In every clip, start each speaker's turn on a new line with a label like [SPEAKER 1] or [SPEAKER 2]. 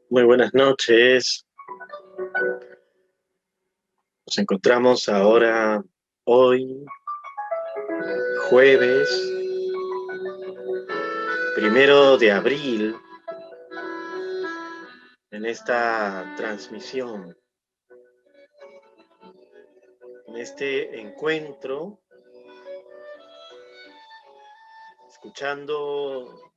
[SPEAKER 1] Muy buenas noches. Nos encontramos ahora, hoy, jueves 1 de abril, en esta transmisión, en este encuentro, escuchando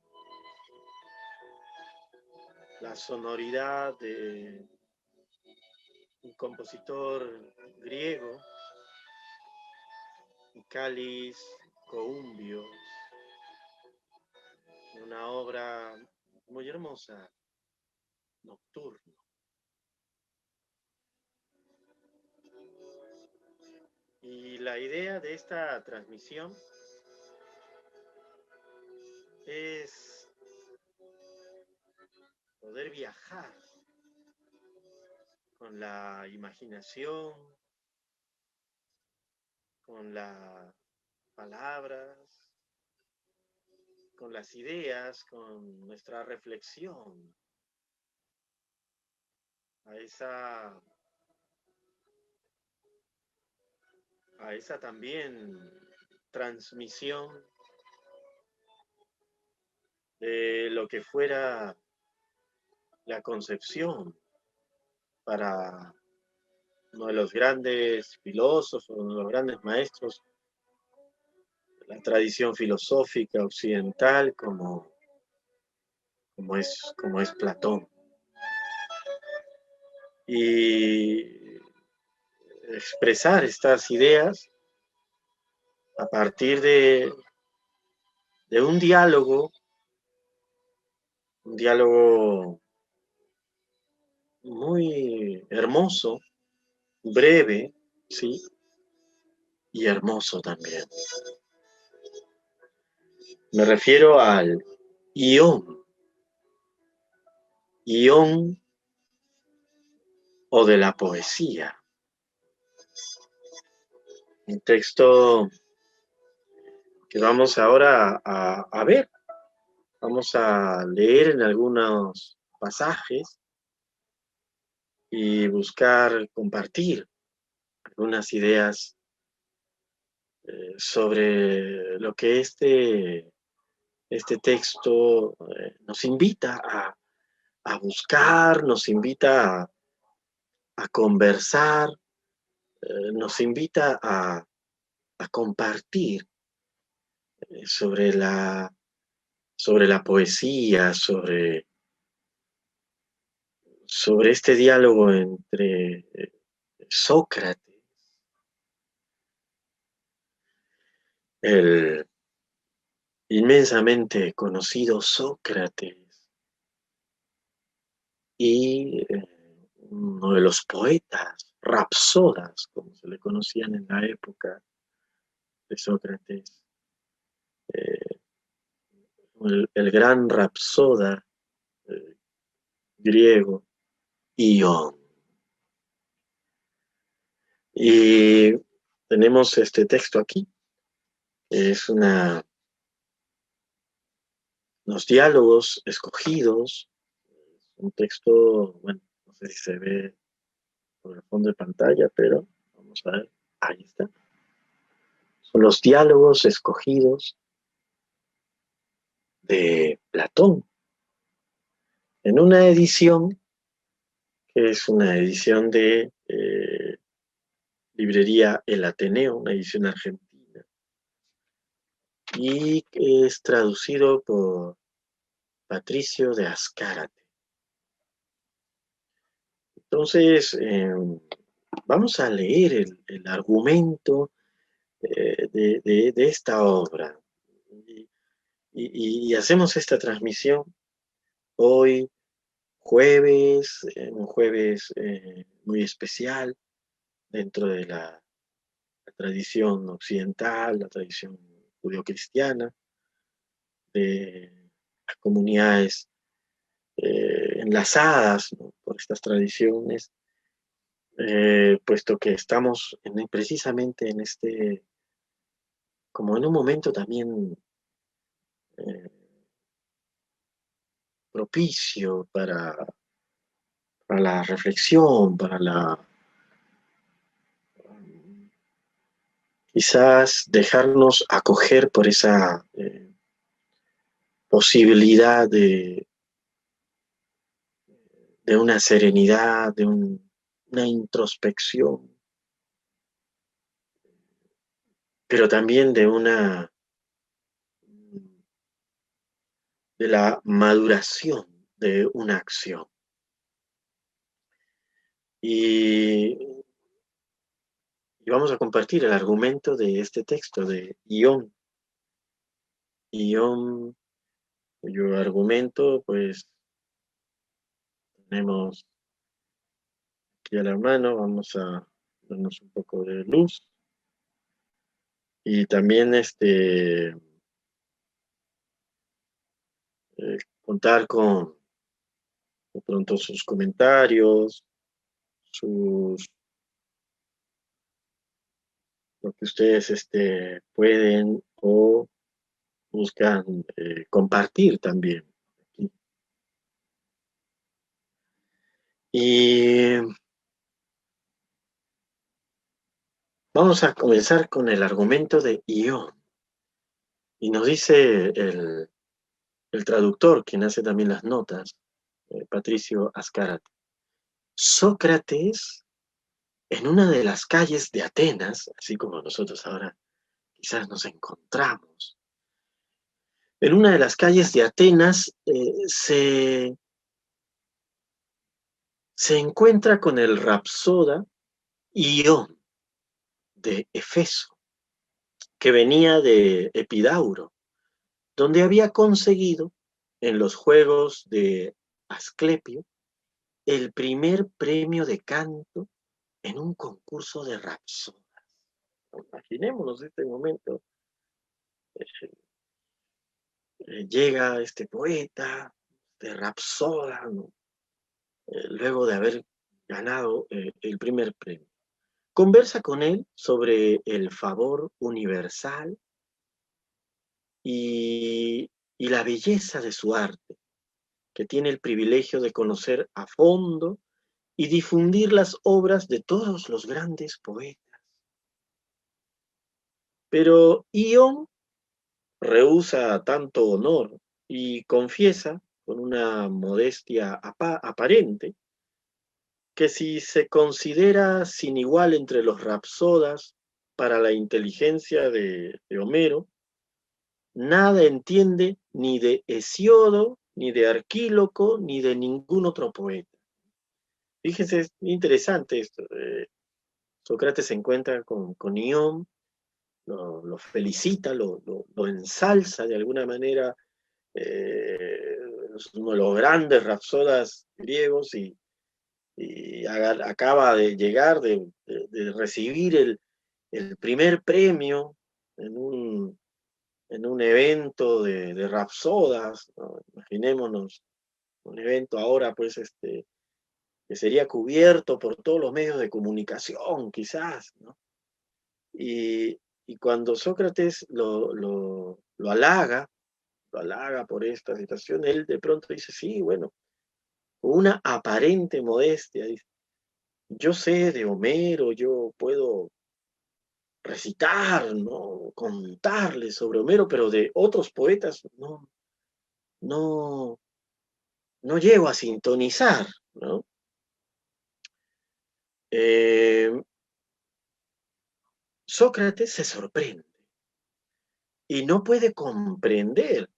[SPEAKER 1] la sonoridad de un compositor griego, Michalis Koumbio, una obra muy hermosa, Nocturno. Y la idea de esta transmisión es poder viajar con la imaginación, con las palabras, con las ideas, con nuestra reflexión a esa también transmisión de lo que fuera la concepción para uno de los grandes filósofos, uno de los grandes maestros de la tradición filosófica occidental como es Platón. Y expresar estas ideas a partir de un diálogo muy hermoso, breve, ¿sí? Y hermoso también. Me refiero al ión, ión o de la poesía. Un texto que vamos ahora a ver, vamos a leer en algunos pasajes y buscar compartir algunas ideas sobre lo que este texto nos invita a buscar, nos invita a conversar, nos invita a compartir sobre la poesía, sobre este diálogo entre Sócrates, el inmensamente conocido Sócrates, y uno de los poetas, rapsodas, como se le conocían en la época de Sócrates, eh, el gran rapsoda eh, griego, Ión. Y tenemos este texto aquí, que es unos diálogos escogidos, un texto, bueno, no sé si se ve por el fondo de pantalla, pero vamos a ver, ahí está. Son los diálogos escogidos de Platón, en una edición que es una edición de librería El Ateneo, una edición argentina, y que es traducido por Patricio de Azcárate. Entonces, vamos a leer el argumento de esta obra. Y, y hacemos esta transmisión hoy, jueves, un jueves muy especial dentro de la tradición occidental, la tradición judio-cristiana, de las comunidades enlazadas, ¿no?, por estas tradiciones, puesto que estamos precisamente en como en un momento también eh, propicio la reflexión, para quizás dejarnos acoger por esa posibilidad de una serenidad, una introspección, pero también de la maduración de una acción. Y, y vamos a compartir el argumento de este texto de Ión. Ión, cuyo argumento, pues, tenemos aquí a la mano. Vamos a darnos un poco de luz. Y también contar con de pronto sus comentarios, sus, lo que ustedes pueden o buscan compartir también. Y vamos a comenzar con el argumento de Ión. Y nos dice el traductor, quien hace también las notas, Patricio Azcárate. Sócrates, en una de las calles de Atenas, así como nosotros ahora quizás nos encontramos, en una de las calles de Atenas se encuentra con el rapsoda Ión de Efeso, que venía de Epidauro, donde había conseguido en los Juegos de Asclepio el primer premio de canto en un concurso de rapsodas. Imaginémonos este momento. Llega este poeta de rapsoda, ¿no? Luego de haber ganado el primer premio. Conversa con él sobre el favor universal y la belleza de su arte, que tiene el privilegio de conocer a fondo y difundir las obras de todos los grandes poetas. Pero Ión rehúsa tanto honor y confiesa, con una modestia aparente, que si se considera sin igual entre los rapsodas para la inteligencia de Homero, nada entiende ni de Hesiodo, ni de Arquíloco, ni de ningún otro poeta. Fíjense, es interesante esto. Sócrates se encuentra con Ión, lo felicita, lo ensalza de alguna manera, es uno de los grandes rapsodas griegos y acaba de llegar, de recibir el primer premio en un evento de rapsodas, ¿no? Imaginémonos un evento ahora, pues, que sería cubierto por todos los medios de comunicación, quizás, ¿no? Y cuando Sócrates lo halaga por esta situación, él de pronto dice, sí, bueno, con una aparente modestia, dice, yo sé de Homero, yo puedo recitar, ¿no? Contarles sobre Homero, pero de otros poetas no, no llego a sintonizar, ¿no? Eh, Sócrates se sorprende y no puede comprender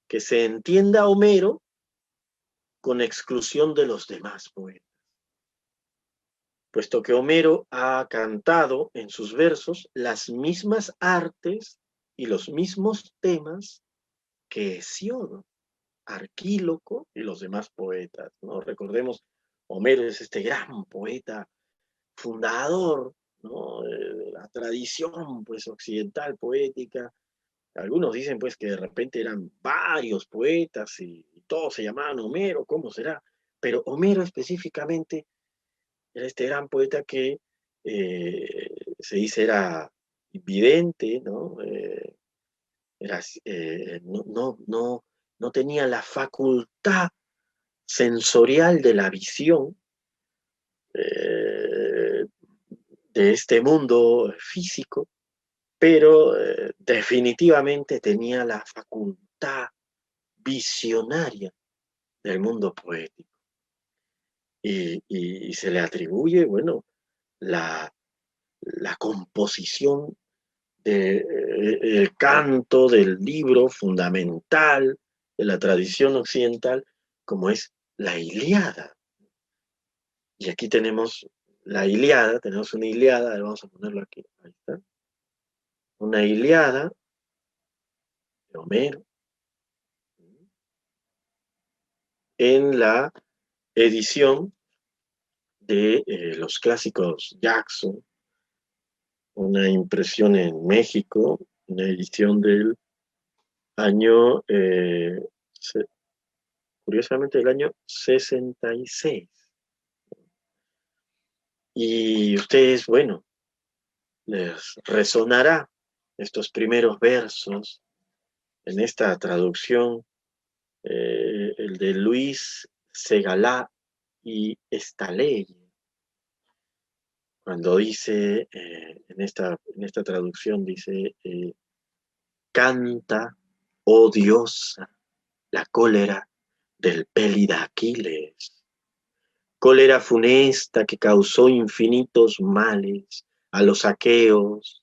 [SPEAKER 1] que se entienda a Homero con exclusión de los demás poetas, puesto que Homero ha cantado en sus versos las mismas artes y los mismos temas que Hesíodo, Arquíloco y los demás poetas, ¿no? Recordemos, Homero es este gran poeta fundador, ¿no? De la tradición, pues, occidental poética. Algunos dicen, pues, que de repente eran varios poetas y todos se llamaban Homero, ¿cómo será? Pero Homero específicamente era este gran poeta que se dice era vidente, ¿no? No tenía la facultad sensorial de la visión de este mundo físico, pero definitivamente tenía la facultad visionaria del mundo poético. Y se le atribuye, bueno, la composición el canto del libro fundamental de la tradición occidental, como es la Ilíada. Y aquí tenemos la Ilíada, tenemos una Ilíada, vamos a ponerlo aquí, ahí está. Una Ilíada de Homero en la edición de los clásicos Jackson, una impresión en México, una edición del año, curiosamente, del año 66. Y ustedes, bueno, les resonará estos primeros versos en esta traducción, el de Luis Segalá y Estaley, cuando dice, en esta traducción dice, canta, oh diosa, la cólera del pélida Aquiles, cólera funesta que causó infinitos males a los aqueos,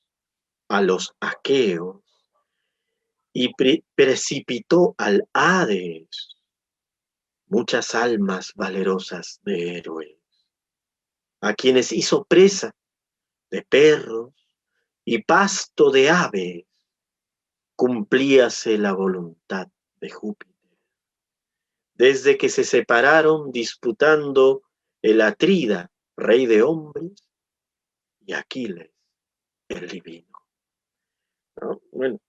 [SPEAKER 1] y precipitó al Hades muchas almas valerosas de héroes, a quienes hizo presa de perros y pasto de aves, cumplíase la voluntad de Júpiter. Desde que se separaron disputando el Atrida, rey de hombres, y Aquiles, el divino. ¿No? Bueno,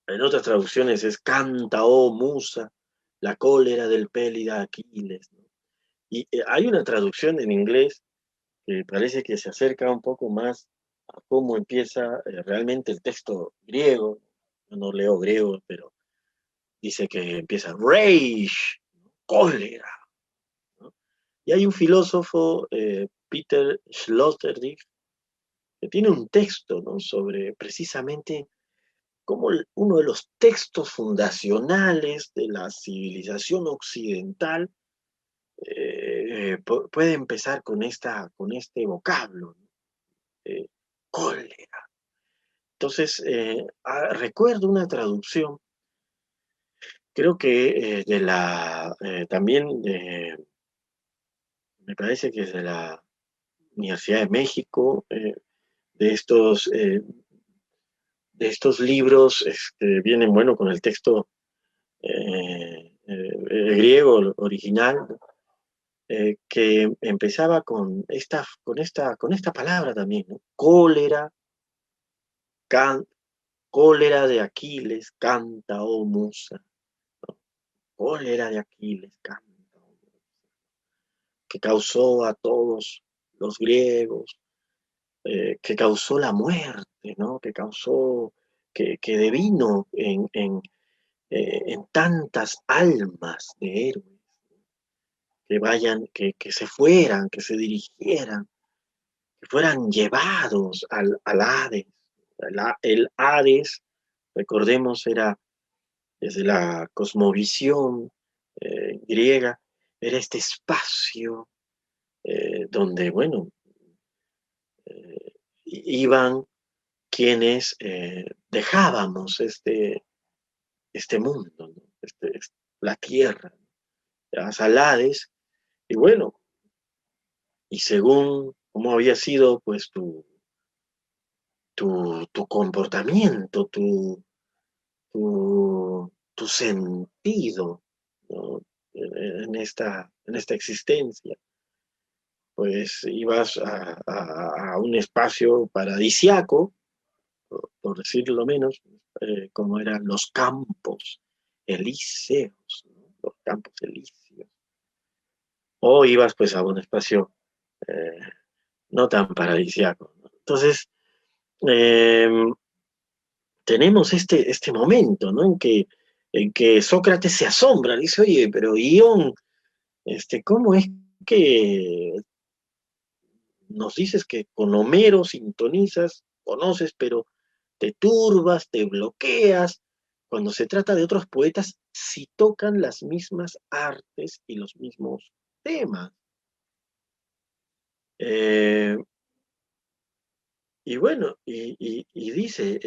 [SPEAKER 1] en otras traducciones es canta, oh musa, la cólera del pélida Aquiles. ¿No? Y hay una traducción en inglés que parece que se acerca un poco más a cómo empieza realmente el texto griego. Yo no leo griego, pero dice que empieza rage, cólera. ¿No? Y hay un filósofo, Peter Sloterdijk, que tiene un texto, ¿no?, sobre precisamente cómo uno de los textos fundacionales de la civilización occidental puede empezar con este vocablo, ¿no? Cólera. Entonces, recuerdo una traducción, creo que también me parece que es de la Universidad de México, de estos, eh, de estos libros vienen, bueno, con el texto griego original, que empezaba con esta palabra también, ¿no? Cólera, cólera de Aquiles, canta, oh musa, ¿no? Cólera de Aquiles, canta, oh musa, que causó a todos los griegos, que causó la muerte, ¿no? Que causó, que devino en tantas almas de héroes, que vayan, que se fueran, que se dirigieran, que fueran llevados al Hades. El Hades, recordemos, era desde la cosmovisión griega, era este espacio donde, bueno, iban quienes dejábamos este mundo, ¿no? La tierra, las Hades, y bueno, y según cómo había sido pues tu comportamiento, tu sentido, ¿no?, en esta existencia, pues ibas a un espacio paradisiaco, por decirlo menos, como eran los campos elíseos, ¿no? Los campos elíseos. O ibas pues a un espacio eh, no tan paradisiaco, ¿no? Entonces, eh, tenemos este momento, ¿no?, en que Sócrates se asombra, dice, oye, pero Ión ¿Cómo es que nos dices que con Homero sintonizas, conoces, pero te turbas, te bloqueas cuando se trata de otros poetas si tocan las mismas artes y los mismos temas? Eh, y bueno, y dice,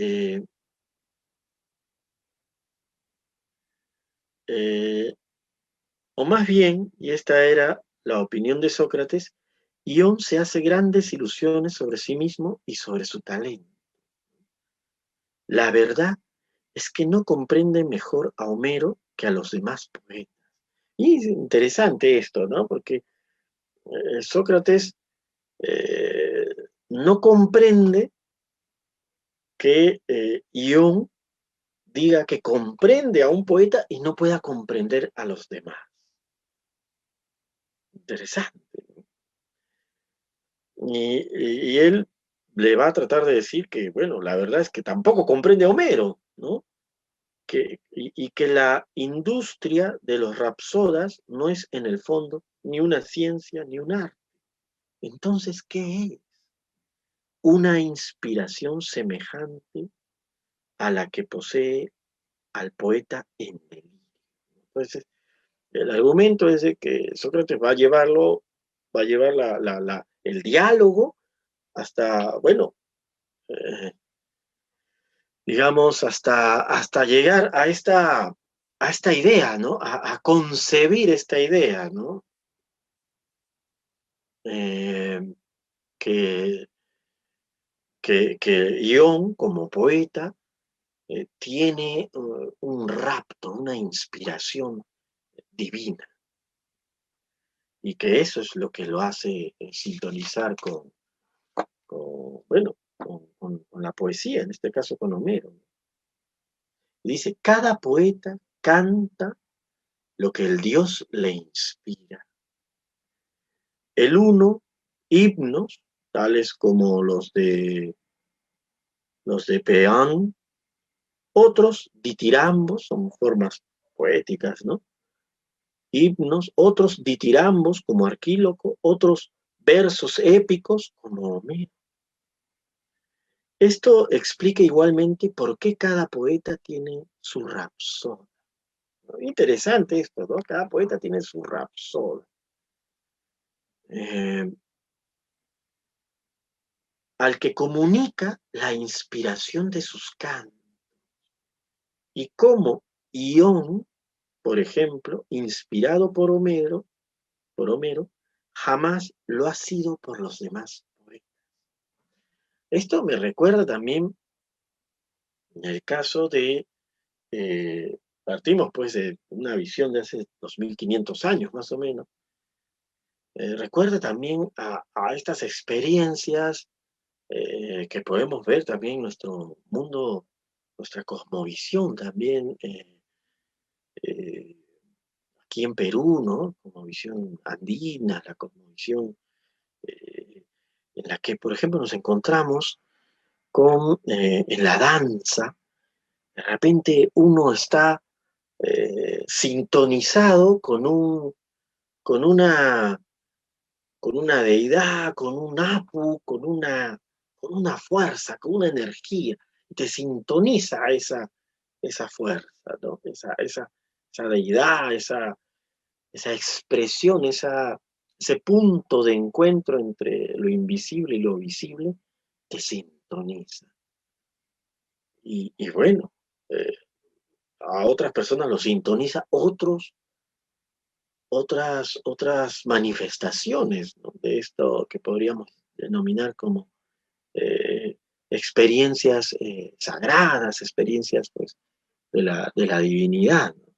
[SPEAKER 1] eh, o más bien, y esta era la opinión de Sócrates, Ión se hace grandes ilusiones sobre sí mismo y sobre su talento. La verdad es que no comprende mejor a Homero que a los demás poetas. Y es interesante esto, ¿no? Porque Sócrates eh, no comprende que Ión diga que comprende a un poeta y no pueda comprender a los demás. Interesante. Y él le va a tratar de decir que, bueno, la verdad es que tampoco comprende a Homero, ¿no? Y que la industria de los rapsodas no es en el fondo ni una ciencia ni un arte. Entonces, ¿qué es? Una inspiración semejante a la que posee al poeta en delirio. Entonces, el argumento es de que Sócrates va a llevar el diálogo hasta, bueno, eh, digamos, hasta llegar a esta idea, ¿no? A concebir esta idea, ¿no? Eh, que, que Ión, como poeta, tiene un rapto, una inspiración divina, y que eso es lo que lo hace sintonizar bueno, con la poesía, en este caso con Homero. Dice, cada poeta canta lo que el Dios le inspira. El uno, himnos, tales como los de Peán, otros ditirambos, son formas poéticas, ¿no? Himnos, otros ditirambos como Arquíloco, otros versos épicos como Homero. Esto explica igualmente por qué cada poeta tiene su rapsoda. Interesante esto, ¿no? Cada poeta tiene su rapsoda. Eh, al que comunica la inspiración de sus cantos. Y cómo Ión, por ejemplo, inspirado por Homero, jamás lo ha sido por los demás poetas. Esto me recuerda también en el caso de, partimos pues de una visión de hace 2500 años más o menos, recuerda también a estas experiencias que podemos ver también en nuestro mundo, nuestra cosmovisión también, eh, aquí en Perú, ¿no? Cosmovisión andina, la cosmovisión en la que, por ejemplo, nos encontramos en la danza, de repente uno está sintonizado con una, con una deidad, con un apu, con una fuerza, con una energía, y te sintoniza esa fuerza, ¿no? Esa deidad, esa expresión, ese punto de encuentro entre lo invisible y lo visible, te sintoniza. Y bueno, eh, a otras personas lo sintoniza otras manifestaciones, ¿no? De esto que podríamos denominar como eh, experiencias sagradas, experiencias pues, de la divinidad, ¿no?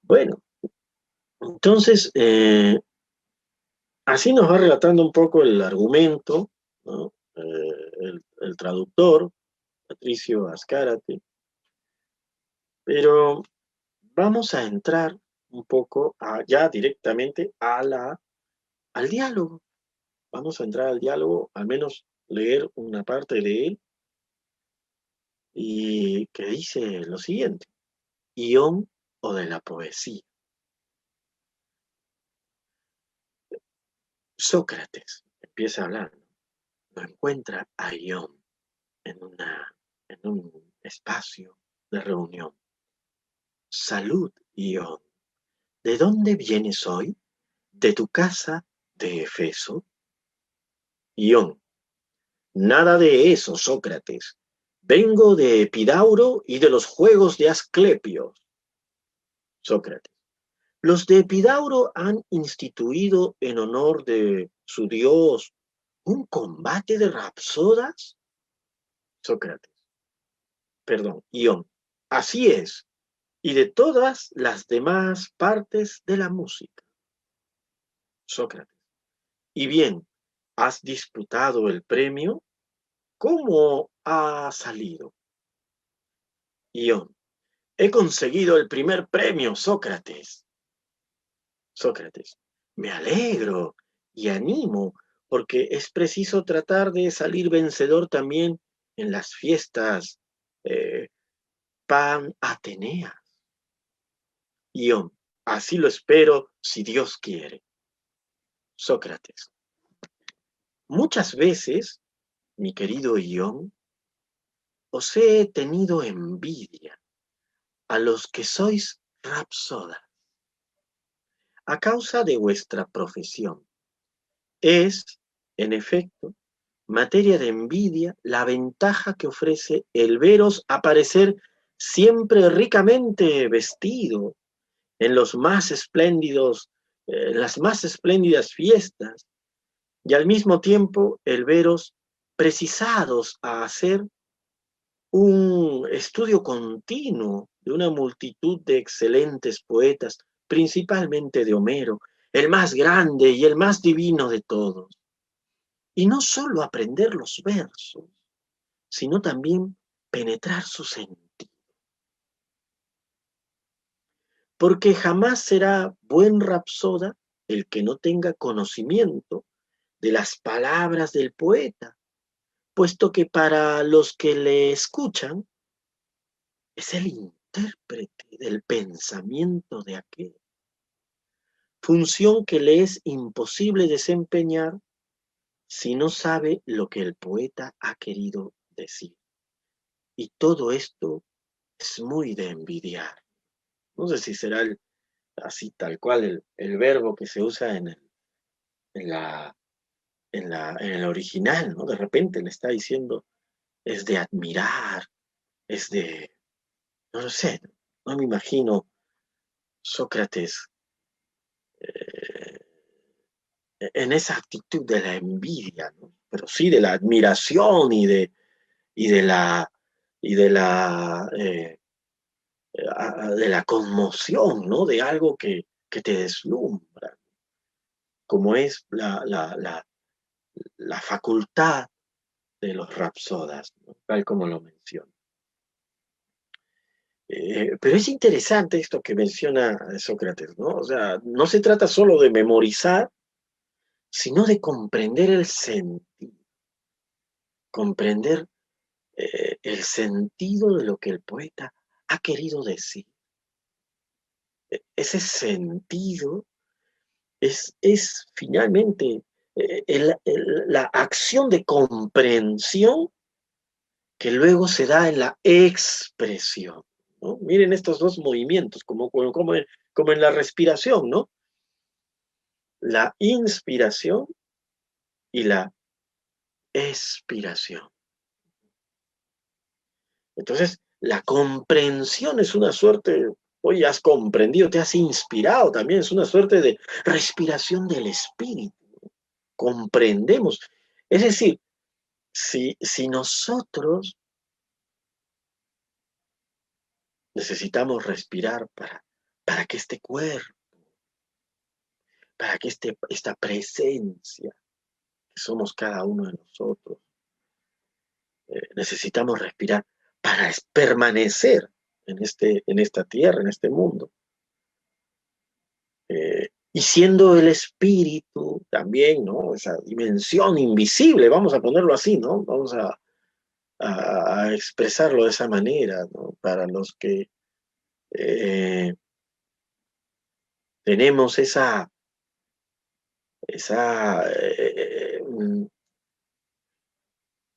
[SPEAKER 1] Bueno, entonces, así nos va relatando un poco el argumento, ¿no? El traductor, Patricio Azcárate, pero vamos a entrar un poco ya directamente al diálogo. Vamos a entrar al diálogo, al menos leer una parte de él, y que dice lo siguiente: Ión o de la poesía. Sócrates empieza a hablar, ¿no? Lo encuentra a Ión en un espacio de reunión. Salud, Ión. ¿De dónde vienes hoy? ¿De tu casa de Efeso? Ión. Nada de eso, Sócrates. Vengo de Epidauro y de los juegos de Asclepio. Sócrates. Los de Epidauro han instituido en honor de su dios un combate de rapsodas. Sócrates. Perdón, Ión. Así es. Y de todas las demás partes de la música. Sócrates. Y bien, ¿has disputado el premio? ¿Cómo ha salido? Ión. He conseguido el primer premio, Sócrates. Sócrates. Me alegro y animo, porque es preciso tratar de salir vencedor también en las fiestas pan-ateneas. Ión. Así lo espero, si Dios quiere. Sócrates. Muchas veces, mi querido Ión, os he tenido envidia a los que sois rapsodas, a causa de vuestra profesión. Es, en efecto, materia de envidia la ventaja que ofrece el veros aparecer siempre ricamente vestido en los más espléndidos, en las más espléndidas fiestas, y al mismo tiempo el veros precisados a hacer un estudio continuo de una multitud de excelentes poetas, principalmente de Homero, el más grande y el más divino de todos. Y no solo aprender los versos, sino también penetrar su sentido. Porque jamás será buen rapsoda el que no tenga conocimiento de las palabras del poeta, puesto que para los que le escuchan es el intérprete del pensamiento de aquel, función que le es imposible desempeñar si no sabe lo que el poeta ha querido decir. Y todo esto es muy de envidiar. No sé si será así tal cual el verbo que se usa en, la, en el original, ¿no? De repente le está diciendo, es de admirar, es de, no lo sé, no me imagino Sócrates eh, en esa actitud de la envidia, ¿no? Pero sí de la admiración y de la, y de la conmoción, ¿no? De algo que te deslumbra, como es la facultad de los rapsodas, ¿no? Tal como lo menciona. Pero es interesante esto que menciona Sócrates, ¿no? O sea, no se trata solo de memorizar, sino de comprender el sentido, comprender el sentido de lo que el poeta ha querido decir. Ese sentido es finalmente la acción de comprensión que luego se da en la expresión, ¿no? Miren estos dos movimientos, como en la respiración, ¿no? La inspiración y la expiración. Entonces, la comprensión es una suerte, hoy has comprendido, te has inspirado también, es una suerte de respiración del espíritu. Comprendemos. Es decir, si nosotros necesitamos respirar para que este cuerpo, para que esta presencia que somos cada uno de nosotros, necesitamos respirar para permanecer en esta tierra, en este mundo. Y siendo el espíritu también, ¿no? Esa dimensión invisible, vamos a ponerlo así, ¿no? Vamos a expresarlo de esa manera, ¿no? Para los que tenemos esa,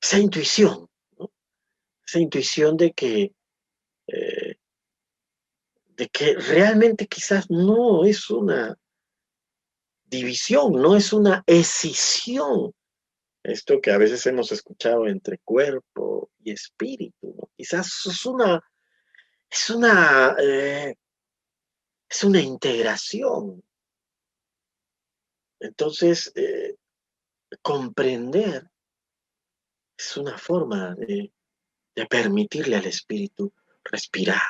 [SPEAKER 1] esa intuición, ¿no? Esa intuición eh, de que realmente quizás no es una división, no es una escisión. Esto que a veces hemos escuchado entre cuerpo y espíritu, ¿no? Quizás es una, eh, es una integración. Entonces, comprender es una forma de permitirle al espíritu respirar.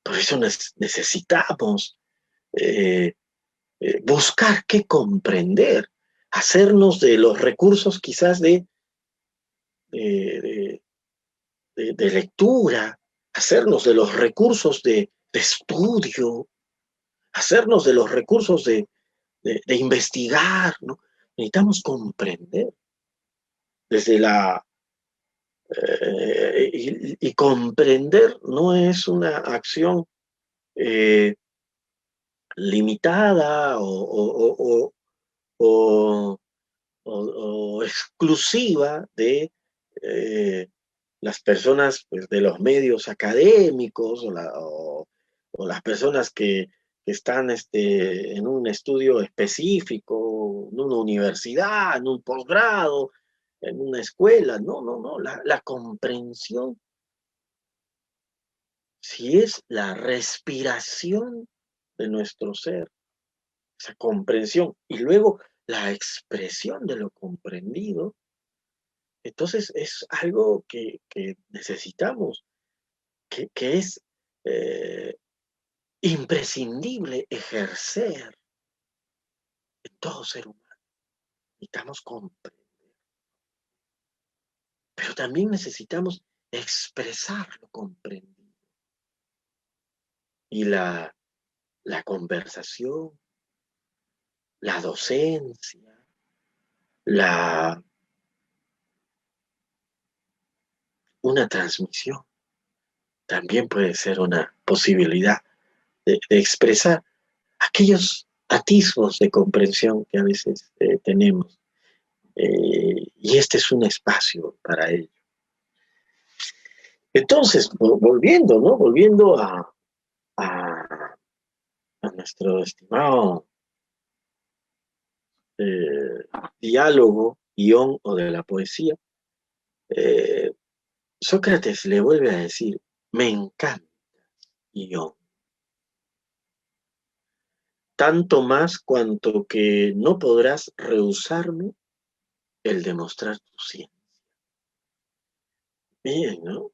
[SPEAKER 1] Por eso necesitamos eh, buscar qué comprender, hacernos de los recursos quizás de, de lectura, hacernos de los recursos de estudio, hacernos de los recursos de investigar, ¿no? Necesitamos comprender desde la... y comprender no es una acción eh, limitada o, o exclusiva de eh, las personas pues, de los medios académicos o las personas que están en un estudio específico, en una universidad, en un posgrado, en una escuela. No, no, no. La comprensión, si es la respiración de nuestro ser, esa comprensión, y luego la expresión de lo comprendido, entonces es algo que necesitamos, que es eh, imprescindible ejercer en todo ser humano. Necesitamos comprender, pero también necesitamos expresar lo comprendido. Y la conversación, la docencia, la, una transmisión, también puede ser una posibilidad de expresar aquellos atisbos de comprensión que a veces tenemos. Y este es un espacio para ello. Entonces, volviendo, ¿no? Volviendo a, a nuestro estimado diálogo, guión o de la poesía, eh, Sócrates le vuelve a decir, me encanta, guión, tanto más cuanto que no podrás rehusarme el demostrar tu ciencia. Bien, ¿no?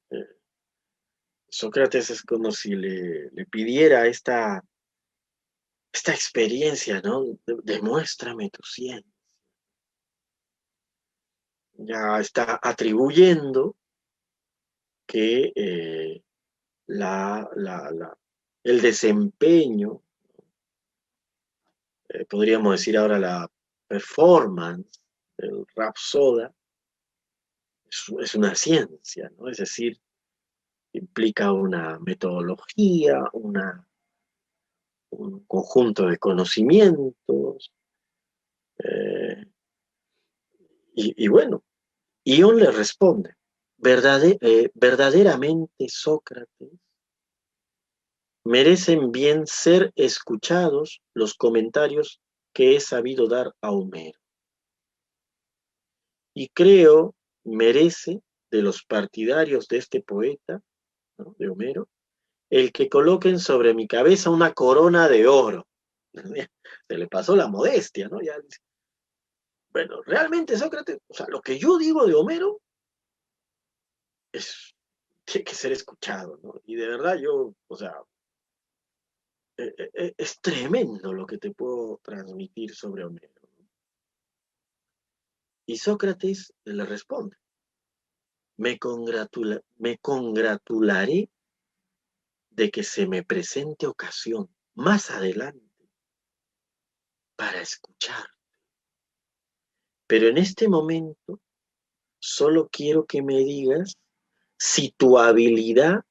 [SPEAKER 1] Sócrates es como si le pidiera esta experiencia, ¿no? Demuéstrame tu ciencia. Ya está atribuyendo que el desempeño, podríamos decir ahora la performance del Rapsoda, es una ciencia, ¿no? Es decir, implica una metodología, un conjunto de conocimientos, eh, y bueno, Ion le responde, verdaderamente Sócrates, merecen bien ser escuchados los comentarios que he sabido dar a Homero. Y creo merece de los partidarios de este poeta, ¿no? De Homero, el que coloquen sobre mi cabeza una corona de oro. Se le pasó la modestia, ¿no? Ya dice, bueno, realmente Sócrates, o sea, lo que yo digo de Homero es, tiene que ser escuchado, ¿no? Y de verdad yo, o sea, es tremendo lo que te puedo transmitir sobre Homero. Y Sócrates le responde, me congratularé de que se me presente ocasión más adelante para escuchar. Pero en este momento solo quiero que me digas si tu habilidad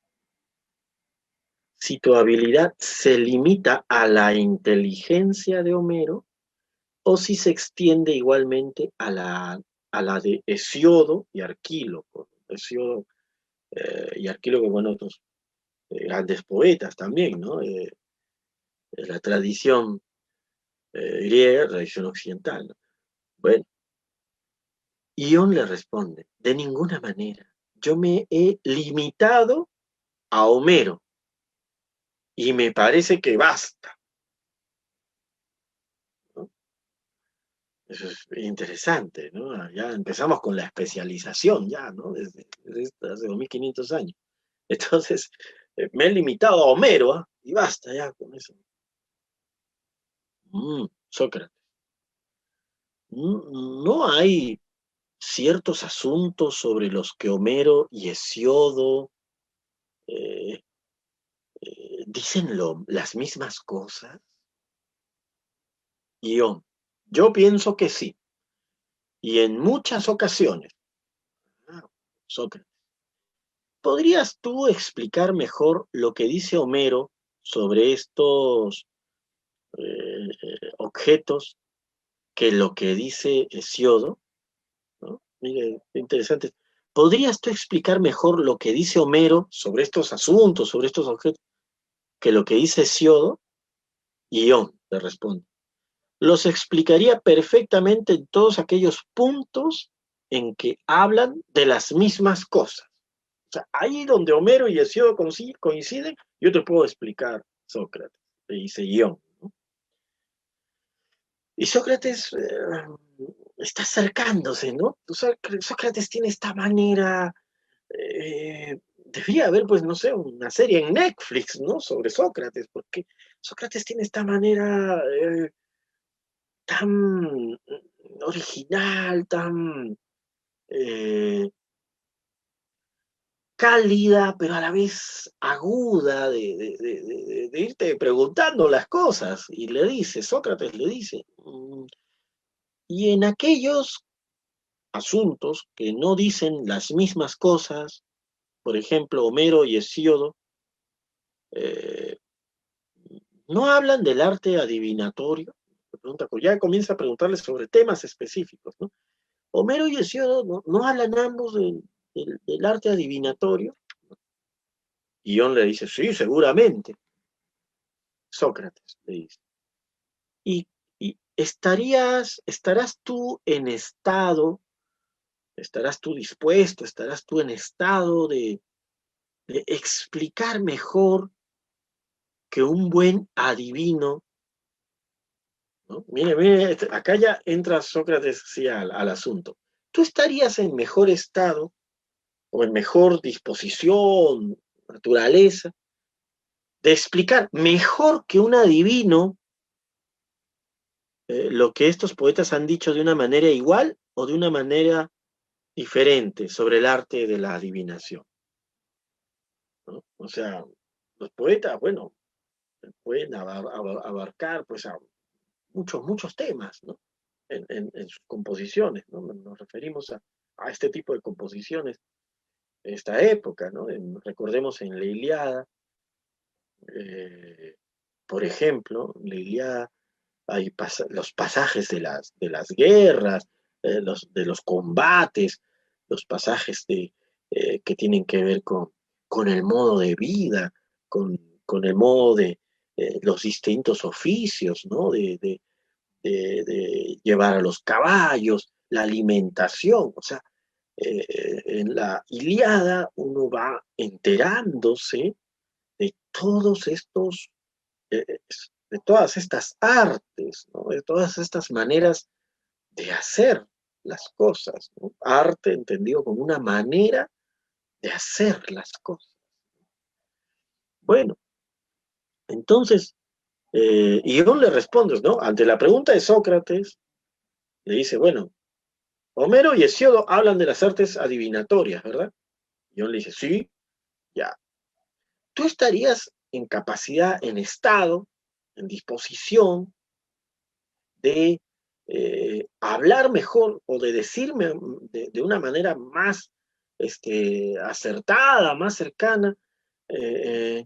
[SPEAKER 1] si tu habilidad se limita a la inteligencia de Homero o si se extiende igualmente a la de Hesiodo y Arquíloco. Hesiodo y Arquíloco, bueno, otros grandes poetas también, ¿no? La tradición griega, tradición occidental, ¿no? Bueno, Ion le responde, de ninguna manera. Yo me he limitado a Homero y me parece que basta, ¿no? Eso es interesante, ¿no? Ya empezamos con la especialización, ya, ¿no? Desde hace 2500 años. Entonces, me he limitado a Homero, ¿ah? Y basta ya con eso. Sócrates. No hay ciertos asuntos sobre los que Homero y Hesiodo eh, dicen las mismas cosas. Yo pienso que sí, y en muchas ocasiones. Ah, Sócrates. ¿Podrías tú explicar mejor lo que dice Homero sobre estos objetos que lo que dice Hesiodo? ¿No? Mire, qué interesante. ¿Podrías tú explicar mejor lo que dice Homero sobre estos asuntos, sobre estos objetos, que lo que dice Hesiodo? Y Ión le responde. Los explicaría perfectamente en todos aquellos puntos en que hablan de las mismas cosas. O sea, ahí donde Homero y Hesiodo coinciden, yo te puedo explicar, Sócrates, le dice Ión, ¿no? Y Sócrates está acercándose, ¿no? Sócrates tiene esta manera, debería haber, pues, no sé, una serie en Netflix, ¿no? Sobre Sócrates, porque Sócrates tiene esta manera tan original, tan eh, cálida, pero a la vez aguda, de irte preguntando las cosas. Y le dice, Sócrates le dice, y en aquellos asuntos que no dicen las mismas cosas, por ejemplo, Homero y Hesíodo, eh, no hablan del arte adivinatorio. Ya comienza a preguntarle sobre temas específicos, ¿no? Homero y Hesíodo no hablan ambos del arte adivinatorio. Y Ión le dice, sí, seguramente. Sócrates le dice. Y estarás tú en estado, estarás tú dispuesto, estarás tú en estado de explicar mejor que un buen adivino, ¿no? Mire, acá ya entra Sócrates sí, al asunto. Tú estarías en mejor estado o en mejor disposición, naturaleza, de explicar mejor que un adivino lo que estos poetas han dicho de una manera igual o de una manera diferente sobre el arte de la adivinación, ¿no? O sea, los poetas, bueno, pueden abarcar pues a muchos temas, ¿no? En sus composiciones, ¿no? Nos referimos a este tipo de composiciones de esta época, ¿no? Recordemos en la Ilíada, eh, por ejemplo, en la Ilíada hay los pasajes de las guerras, de los combates, los pasajes que tienen que ver con el modo de vida, con, con el modo de los distintos oficios, ¿no? De llevar a los caballos, la alimentación, o sea, en la Ilíada uno va enterándose de todos estos de todas estas artes, ¿no? De todas estas maneras de hacer las cosas, ¿no? Arte entendido como una manera de hacer las cosas. Bueno, entonces, Ión le responde, ¿no? Ante la pregunta de Sócrates, le dice, bueno, Homero y Hesíodo hablan de las artes adivinatorias, ¿verdad? Ión le dice, sí, ya. Tú estarías en capacidad, en estado, en disposición de hablar mejor o de decirme de una manera más acertada, más cercana, eh,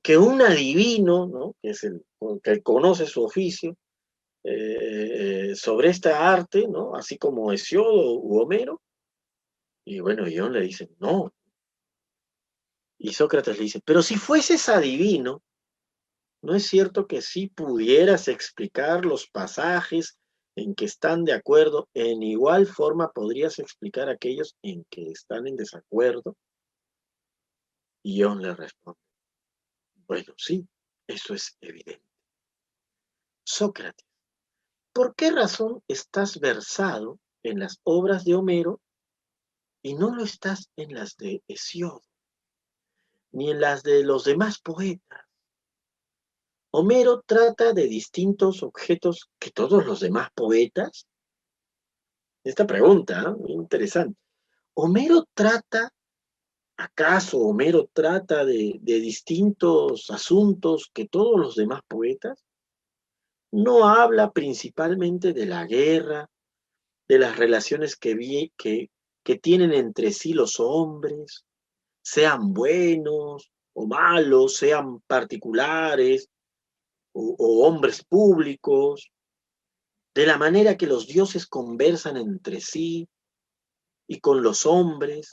[SPEAKER 1] que un adivino, ¿no? Que es que conoce su oficio, sobre esta arte, ¿no? Así como Hesiodo u Homero. Y bueno, Ión le dice, no. Y Sócrates le dice, pero si fueses adivino, ¿no es cierto que si pudieras explicar los pasajes en que están de acuerdo, en igual forma podrías explicar aquellos en que están en desacuerdo? Y Ión le responde, bueno, sí, eso es evidente. Sócrates, ¿por qué razón estás versado en las obras de Homero y no lo estás en las de Hesiodo, ni en las de los demás poetas? Homero trata de distintos objetos que todos los demás poetas. Esta pregunta, ¿eh? Muy interesante. ¿Homero trata, acaso Homero trata de distintos asuntos que todos los demás poetas? No habla principalmente de la guerra, de las relaciones que tienen entre sí los hombres, sean buenos o malos, sean particulares o hombres públicos, de la manera que los dioses conversan entre sí y con los hombres,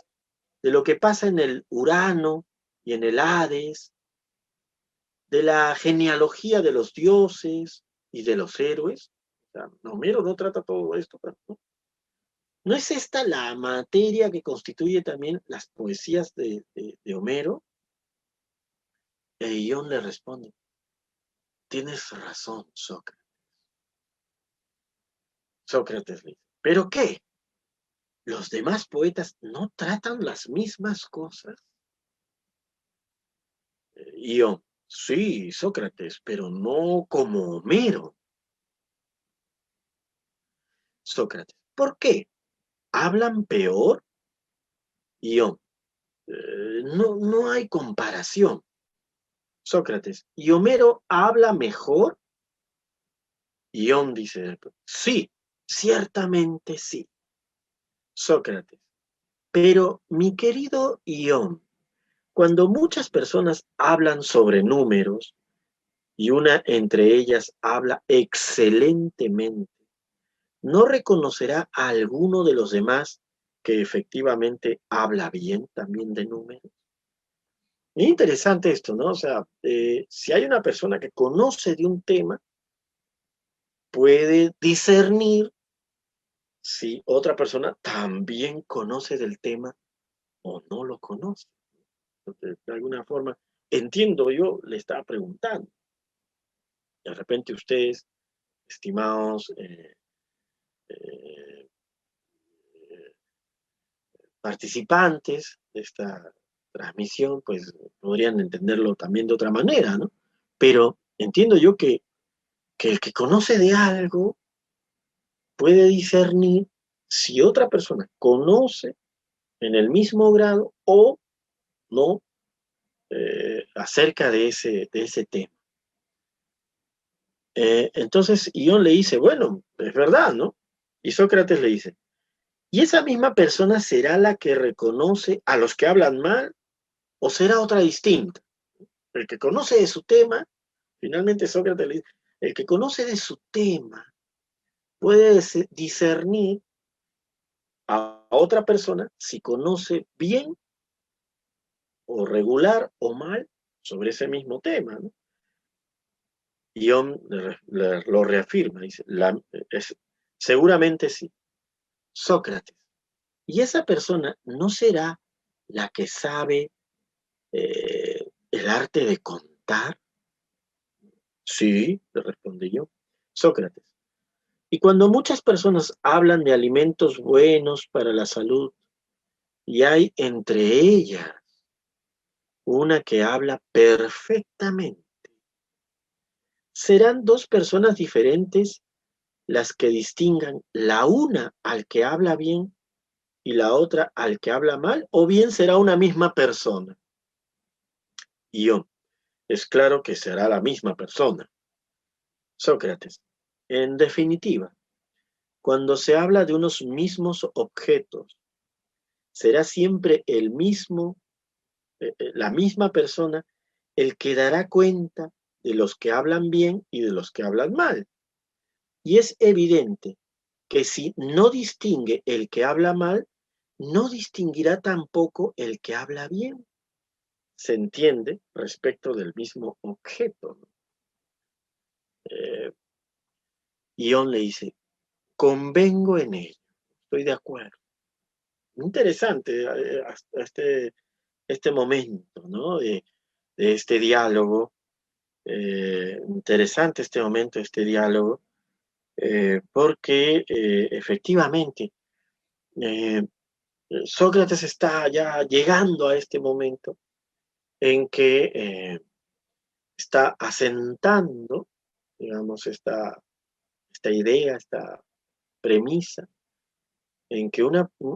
[SPEAKER 1] de lo que pasa en el Urano y en el Hades, de la genealogía de los dioses y de los héroes. O sea, Homero no trata todo esto, pero ¿no es esta la materia que constituye también las poesías de Homero? E Ión le responde, tienes razón, Sócrates. Sócrates le dice, ¿pero qué? ¿Los demás poetas no tratan las mismas cosas? Ión, sí, Sócrates, pero no como Homero. Sócrates, ¿por qué? ¿Hablan peor? Ión, no hay comparación. Sócrates, ¿y Homero habla mejor? Ión dice, sí, ciertamente sí. Sócrates, pero mi querido Ión, cuando muchas personas hablan sobre números y una entre ellas habla excelentemente, ¿no reconocerá a alguno de los demás que efectivamente habla bien también de números? Es interesante esto, ¿no? O sea, si hay una persona que conoce de un tema, puede discernir si otra persona también conoce del tema o no lo conoce. Entonces, de alguna forma, entiendo yo, le estaba preguntando. De repente ustedes, estimados eh, participantes de esta transmisión, pues podrían entenderlo también de otra manera, ¿no? Pero entiendo yo que el que conoce de algo puede discernir si otra persona conoce en el mismo grado o no acerca de ese tema. Entonces Ión le dice, bueno, es verdad, ¿no? Y Sócrates le dice, ¿y esa misma persona será la que reconoce a los que hablan mal o será otra distinta? El que conoce de su tema, finalmente Sócrates le dice, el que conoce de su tema puede discernir a otra persona si conoce bien o regular o mal sobre ese mismo tema, ¿no? Ión lo reafirma, dice, seguramente sí. Sócrates, ¿y esa persona no será la que sabe el arte de contar? Sí, le respondí yo. Sócrates, y cuando muchas personas hablan de alimentos buenos para la salud, y hay entre ellas una que habla perfectamente, ¿serán dos personas diferentes las que distingan la una al que habla bien y la otra al que habla mal? ¿O bien será una misma persona? Y yo, es claro que será la misma persona. Sócrates, en definitiva, cuando se habla de unos mismos objetos, será siempre la misma persona el que dará cuenta de los que hablan bien y de los que hablan mal. Y es evidente que si no distingue el que habla mal, no distinguirá tampoco el que habla bien. Se entiende respecto del mismo objeto, ¿no? Ion le dice, convengo en ello, estoy de acuerdo. Interesante hasta este momento, ¿no? De este diálogo. Interesante este momento, este diálogo, porque efectivamente eh, Sócrates está ya llegando a este momento en que está asentando, digamos, esta idea, esta premisa, en que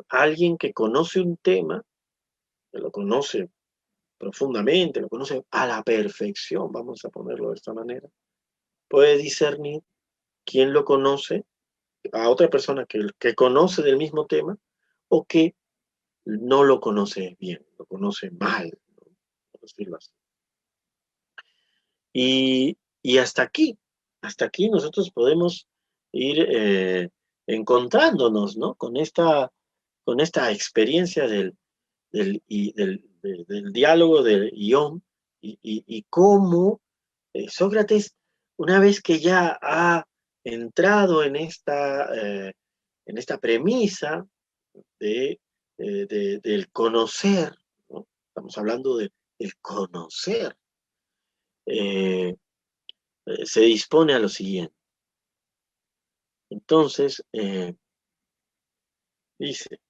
[SPEAKER 1] alguien que conoce un tema, que lo conoce profundamente, lo conoce a la perfección, vamos a ponerlo de esta manera, puede discernir quién lo conoce a otra persona que conoce del mismo tema o que no lo conoce bien, lo conoce mal, ¿no? Por decirlo así. Y hasta aquí nosotros podemos ir encontrándonos, ¿no? Con esta experiencia del diálogo del Ión y cómo Sócrates, una vez que ya ha entrado en esta premisa del conocer, ¿no? Estamos hablando del conocer, eh, se dispone a lo siguiente. Entonces, dice,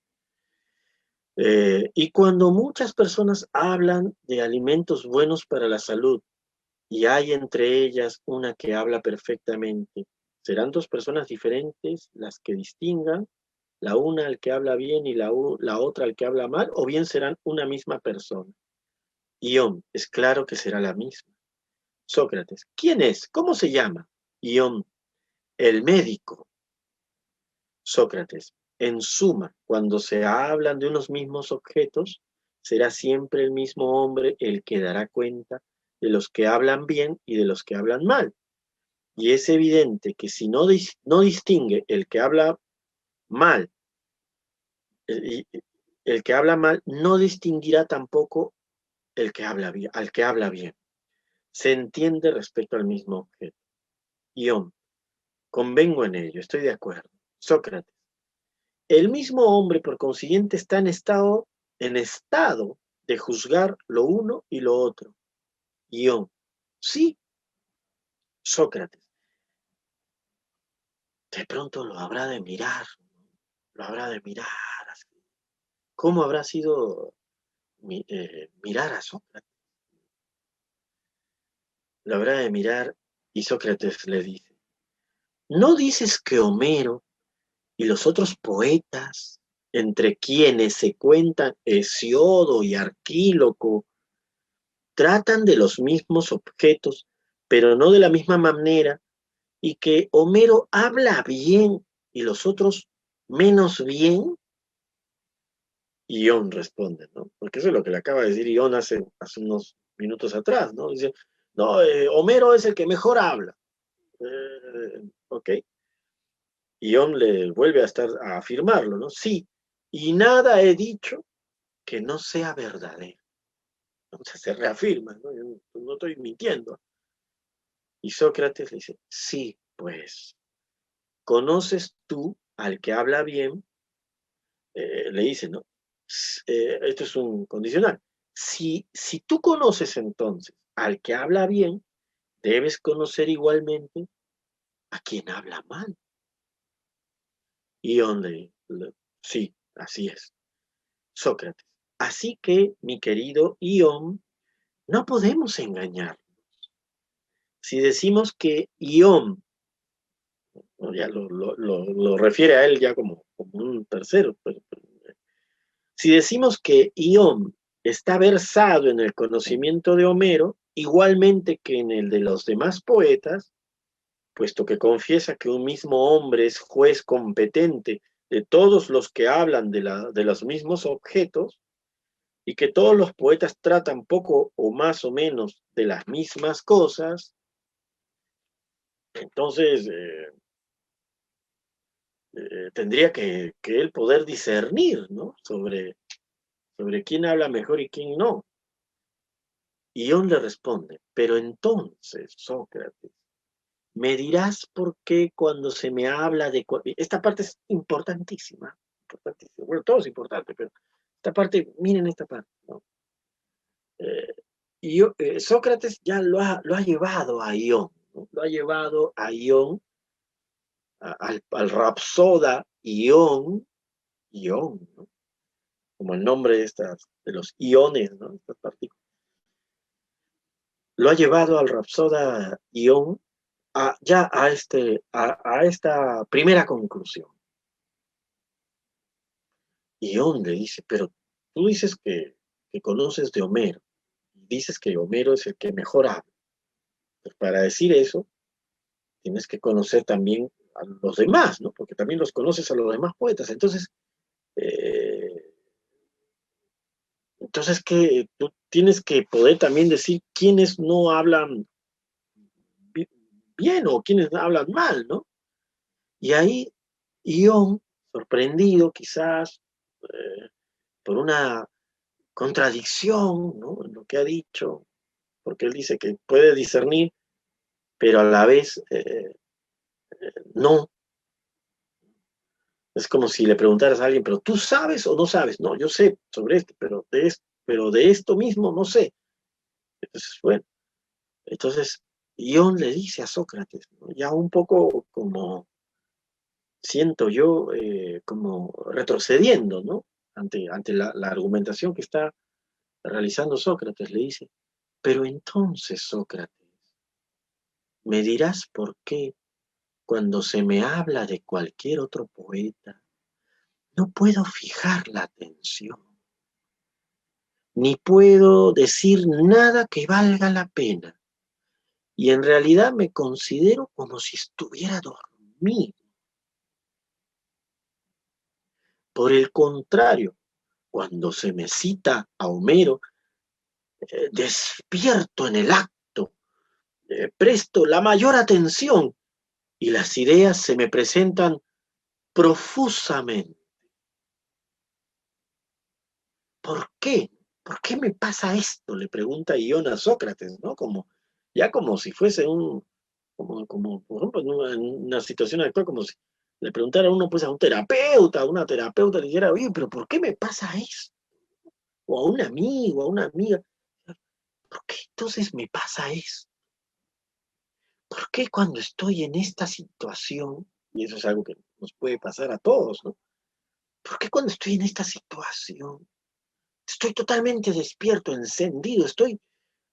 [SPEAKER 1] y cuando muchas personas hablan de alimentos buenos para la salud, y hay entre ellas una que habla perfectamente, ¿serán dos personas diferentes las que distingan? La una al que habla bien y la otra al que habla mal, o bien serán una misma persona. Ión, es claro que será la misma. Sócrates, ¿quién es? ¿Cómo se llama? Ión, el médico. Sócrates, en suma, cuando se hablan de unos mismos objetos, será siempre el mismo hombre el que dará cuenta de los que hablan bien y de los que hablan mal. Y es evidente que si no distingue el que habla mal, el que habla mal no distinguirá tampoco el que habla bien, al que habla bien. Se entiende respecto al mismo objeto. Ión, convengo en ello, estoy de acuerdo. Sócrates, el mismo hombre, por consiguiente, está en estado de juzgar lo uno y lo otro. Ión, sí, Sócrates, de pronto lo habrá de mirar, lo habrá de mirar. ¿Cómo habrá sido mirar a Sócrates? Lo habrá de mirar y Sócrates le dice, ¿no dices que Homero y los otros poetas, entre quienes se cuentan Hesiodo y Arquíloco, tratan de los mismos objetos, pero no de la misma manera, y que Homero habla bien y los otros menos bien? Ión responde, ¿no? Porque eso es lo que le acaba de decir Ión hace unos minutos atrás, ¿no? Dice, no, Homero es el que mejor habla. Ok. Ión le vuelve a afirmarlo, ¿no? Sí, y nada he dicho que no sea verdadero. O sea, se reafirma, ¿no? Yo no estoy mintiendo. Y Sócrates le dice, sí, pues, ¿conoces tú al que habla bien? Le dice, ¿no? Esto es un condicional. Si tú conoces entonces al que habla bien, debes conocer igualmente a quien habla mal. Ión sí, así es. Sócrates, así que, mi querido Ión, no podemos engañar. Si decimos que Ión, ¿no? Ya lo refiere a él ya como un tercero, si decimos que Ión está versado en el conocimiento de Homero, igualmente que en el de los demás poetas, puesto que confiesa que un mismo hombre es juez competente de todos los que hablan de los mismos objetos, y que todos los poetas tratan poco o más o menos de las mismas cosas, entonces tendría que él poder discernir, ¿no? Sobre quién habla mejor y quién no. Y Ión le responde, pero entonces, Sócrates, me dirás por qué cuando se me habla de... Esta parte es importantísima, importantísima. Bueno, todo es importante, pero esta parte, miren esta parte, ¿no? Sócrates ya lo ha llevado a Ión, ¿no? Lo ha llevado a Ión, al rapsoda Ión, ¿no? Como el nombre de los iones, ¿no? Estas partículas. Lo ha llevado al rapsoda Ión a esta primera conclusión. Ión le dice, pero tú dices que conoces de Homero, dices que Homero es el que mejor habla. Pues para decir eso, tienes que conocer también a los demás, ¿no? Porque también los conoces a los demás poetas. Eh, entonces que tú tienes que poder también decir quiénes no hablan bien o quiénes hablan mal, ¿no? Y ahí Ión, sorprendido quizás por una contradicción, ¿no? En lo que ha dicho, porque él dice que puede discernir, pero a la vez no. Es como si le preguntaras a alguien, pero ¿tú sabes o no sabes? No, yo sé sobre esto, pero de esto mismo no sé. Entonces, bueno, entonces Ión le dice a Sócrates, ¿no? Ya un poco como siento yo, como retrocediendo, ¿no? Ante la argumentación que está realizando Sócrates, le dice, pero entonces, Sócrates, me dirás por qué cuando se me habla de cualquier otro poeta, no puedo fijar la atención, ni puedo decir nada que valga la pena, y en realidad me considero como si estuviera dormido. Por el contrario, cuando se me cita a Homero, despierto en el acto, presto la mayor atención y las ideas se me presentan profusamente. ¿Por qué? ¿Por qué me pasa esto? Le pregunta Ión a Sócrates, ¿no? Ya como si fuese como por ejemplo, en una situación actual, como si le preguntara a uno, pues a un terapeuta, a una terapeuta, le dijera, oye, pero ¿por qué me pasa esto? O a un amigo, a una amiga, ¿por qué entonces me pasa esto? ¿Por qué cuando estoy en esta situación, y eso es algo que nos puede pasar a todos, ¿no? ¿Por qué cuando estoy en esta situación estoy totalmente despierto, encendido, estoy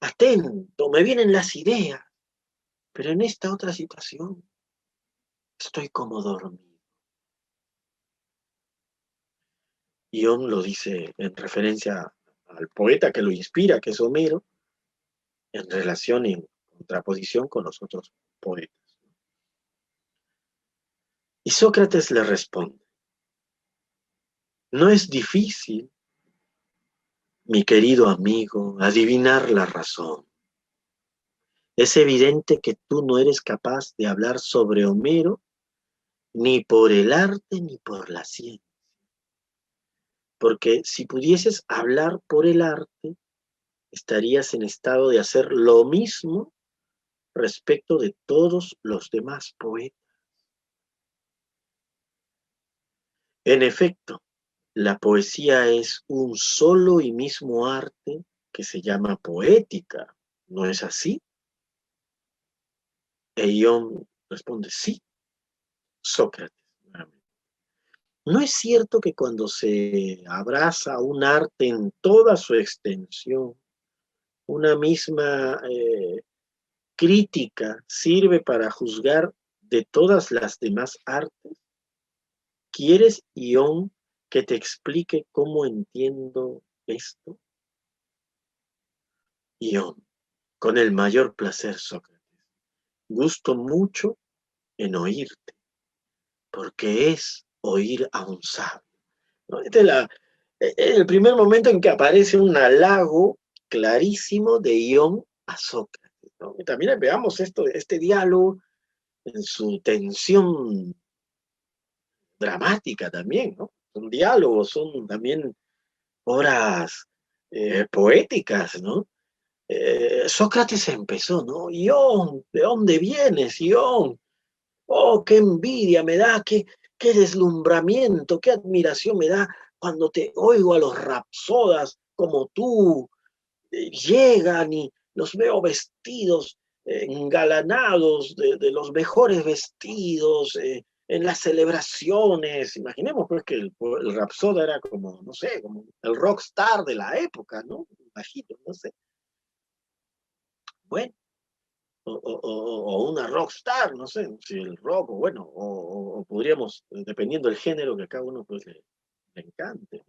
[SPEAKER 1] atento, me vienen las ideas, pero en esta otra situación estoy como dormido? Ión lo dice en referencia al poeta que lo inspira, que es Homero, en relación y en contraposición con los otros poetas. Y Sócrates le responde, no es difícil, mi querido amigo, adivinar la razón. Es evidente que tú no eres capaz de hablar sobre Homero ni por el arte ni por la ciencia. Porque si pudieses hablar por el arte, estarías en estado de hacer lo mismo respecto de todos los demás poetas. En efecto, la poesía es un solo y mismo arte que se llama poética, ¿no es así? E Ión responde, sí, Sócrates. ¿No es cierto que cuando se abraza un arte en toda su extensión, una misma crítica sirve para juzgar de todas las demás artes? ¿Quieres, Ión, que te explique cómo entiendo esto? Ión, con el mayor placer, Sócrates. Gusto mucho en oírte, porque es oír a un sabio, ¿no? el primer momento en que aparece un halago clarísimo de Ión a Sócrates, ¿no? Y también veamos este diálogo en su tensión dramática también, ¿no? Son diálogos, son también obras poéticas, ¿no? Sócrates empezó, ¿no? Ión, ¿de dónde vienes, Ión? Oh, qué envidia me da, qué deslumbramiento, qué admiración me da cuando te oigo a los rapsodas como tú, llegan y los veo vestidos, engalanados de los mejores vestidos, en las celebraciones. Imaginemos pues que el rapsoda era como, no sé, como el rockstar de la época, ¿no? Imagino, no sé. Bueno, o una rockstar, no sé, si el rock, o bueno, o podríamos, dependiendo del género que a cada uno pues le encante.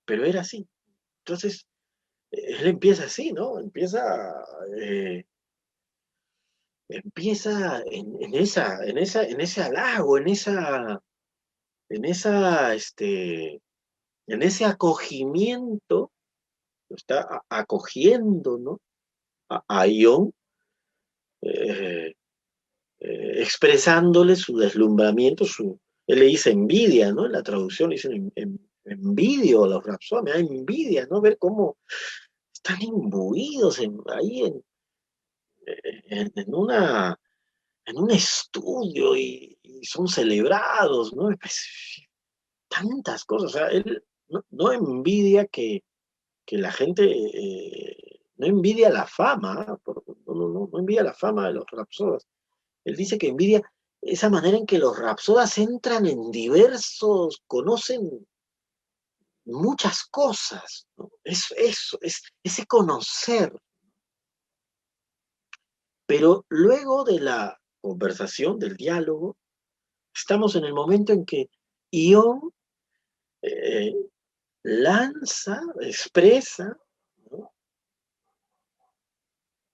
[SPEAKER 1] Pero era así. Entonces, él empieza así, ¿no? Eh, empieza en ese halago, en ese acogimiento, lo está acogiendo, ¿no? A Ión, eh, expresándole su deslumbramiento, él le dice envidia, ¿no? En la traducción le dicen envidio a los rapsodas, me da envidia, ¿no? Ver cómo están imbuidos ahí en en un estudio y son celebrados, ¿no? Pues, tantas cosas, o sea, él no envidia que la gente, no envidia la fama, no envidia la fama de los rapsodas. Él dice que envidia esa manera en que los rapsodas entran en diversos, conocen muchas cosas, ¿no? Eso, es ese conocer. Pero luego de la conversación, del diálogo, estamos en el momento en que Ión eh, lanza, expresa, ¿no?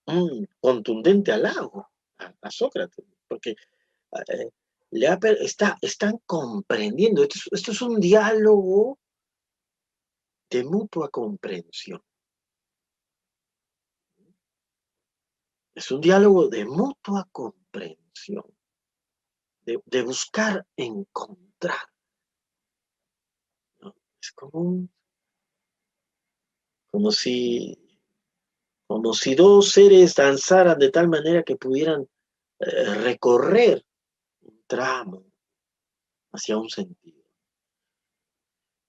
[SPEAKER 1] Un contundente halago a Sócrates, porque eh, están comprendiendo, esto es un diálogo de mutua comprensión, es un diálogo de mutua comprensión, de buscar encontrar, ¿no? Es como si, como si dos seres danzaran de tal manera que pudieran recorrer un tramo hacia un sentido.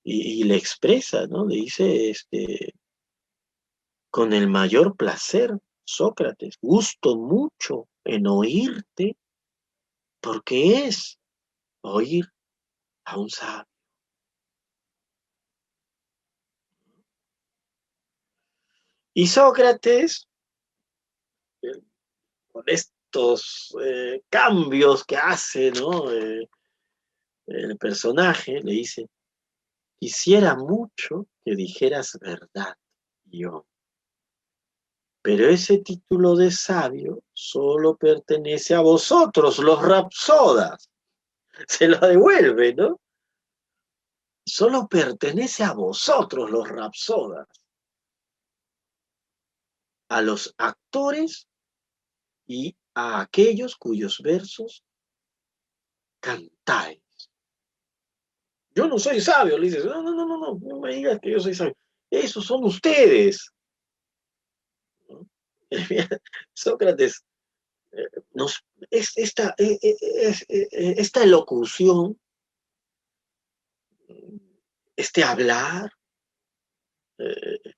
[SPEAKER 1] Y le expresa, ¿no? Le dice, con el mayor placer, Sócrates, gusto mucho en oírte, porque es oír a un sabio. Y Sócrates, eh, con estos cambios que hace, ¿no? El personaje le dice, quisiera mucho que dijeras verdad, yo, pero ese título de sabio solo pertenece a vosotros, los rapsodas. Se lo devuelve, ¿no? Solo pertenece a vosotros, los rapsodas, a los actores y a aquellos cuyos versos cantáis. Yo no soy sabio, le dices, no me digas que yo soy sabio. Esos son ustedes, ¿no? Sócrates, nos, esta elocución, este hablar, eh,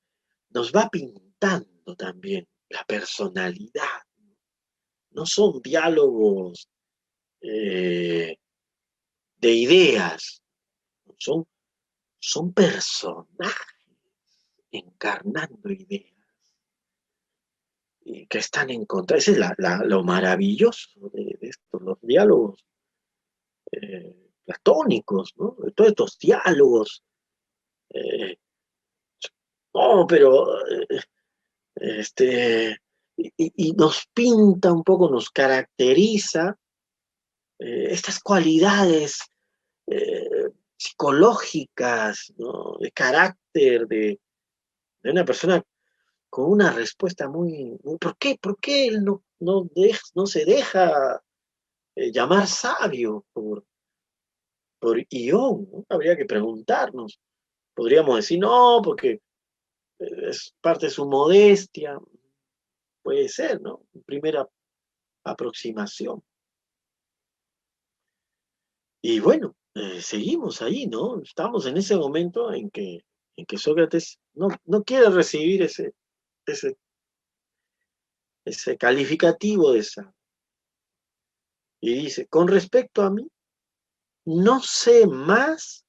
[SPEAKER 1] nos va pintando también la personalidad. No son diálogos eh, de ideas, son, son personajes encarnando ideas y que están en contra. Ese es lo maravilloso de estos, los diálogos platónicos, ¿no? De todos estos diálogos. Eh, no, pero este, y nos pinta un poco, nos caracteriza estas cualidades psicológicas, ¿no? De carácter, de una persona con una respuesta ¿por qué él no se deja llamar sabio por Ión? ¿No? Habría que preguntarnos. Podríamos decir, no, porque es parte de su modestia. Puede ser, ¿no? Primera aproximación. Y bueno, seguimos ahí, ¿no? Estamos en ese momento en que Sócrates no quiere recibir ese, ese calificativo de esa. Y dice, con respecto a mí, no sé más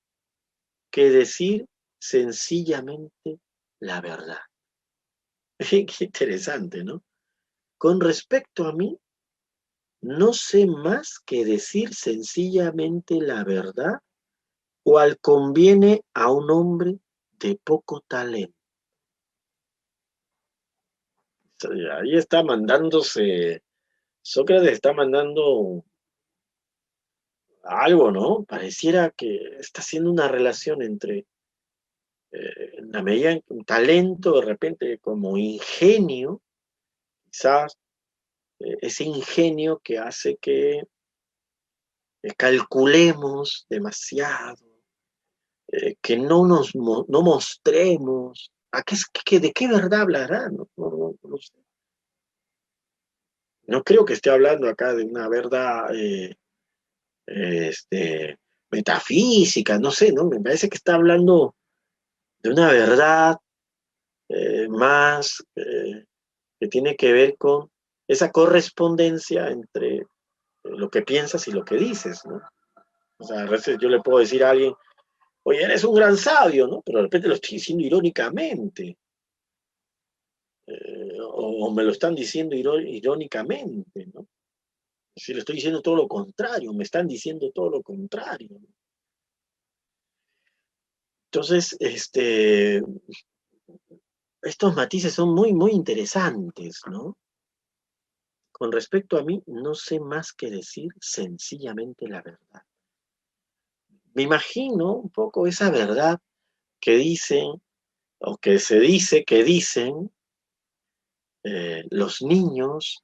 [SPEAKER 1] que decir sencillamente la verdad. Qué interesante, ¿no? Con respecto a mí, no sé más que decir sencillamente la verdad, cual conviene a un hombre de poco talento. Ahí está mandándose, Sócrates está mandando algo, ¿no? Pareciera que está haciendo una relación entre, en la medida en un talento, de repente como ingenio, quizás ese ingenio que hace que calculemos demasiado, que no mostremos. ¿De qué verdad hablará? No sé. No creo que esté hablando acá de una verdad este, metafísica, no sé, ¿no? Me parece que está hablando de una verdad más que tiene que ver con esa correspondencia entre lo que piensas y lo que dices, ¿no? O sea, a veces yo le puedo decir a alguien, oye, eres un gran sabio, ¿no? Pero de repente lo estoy diciendo irónicamente, o me lo están diciendo irónicamente, ¿no? Si le estoy diciendo todo lo contrario, me están diciendo todo lo contrario, ¿no? Entonces, estos matices son muy interesantes, ¿no? Con respecto a mí, no sé más que decir sencillamente la verdad. Me imagino un poco esa verdad que dicen, o que se dice que dicen los niños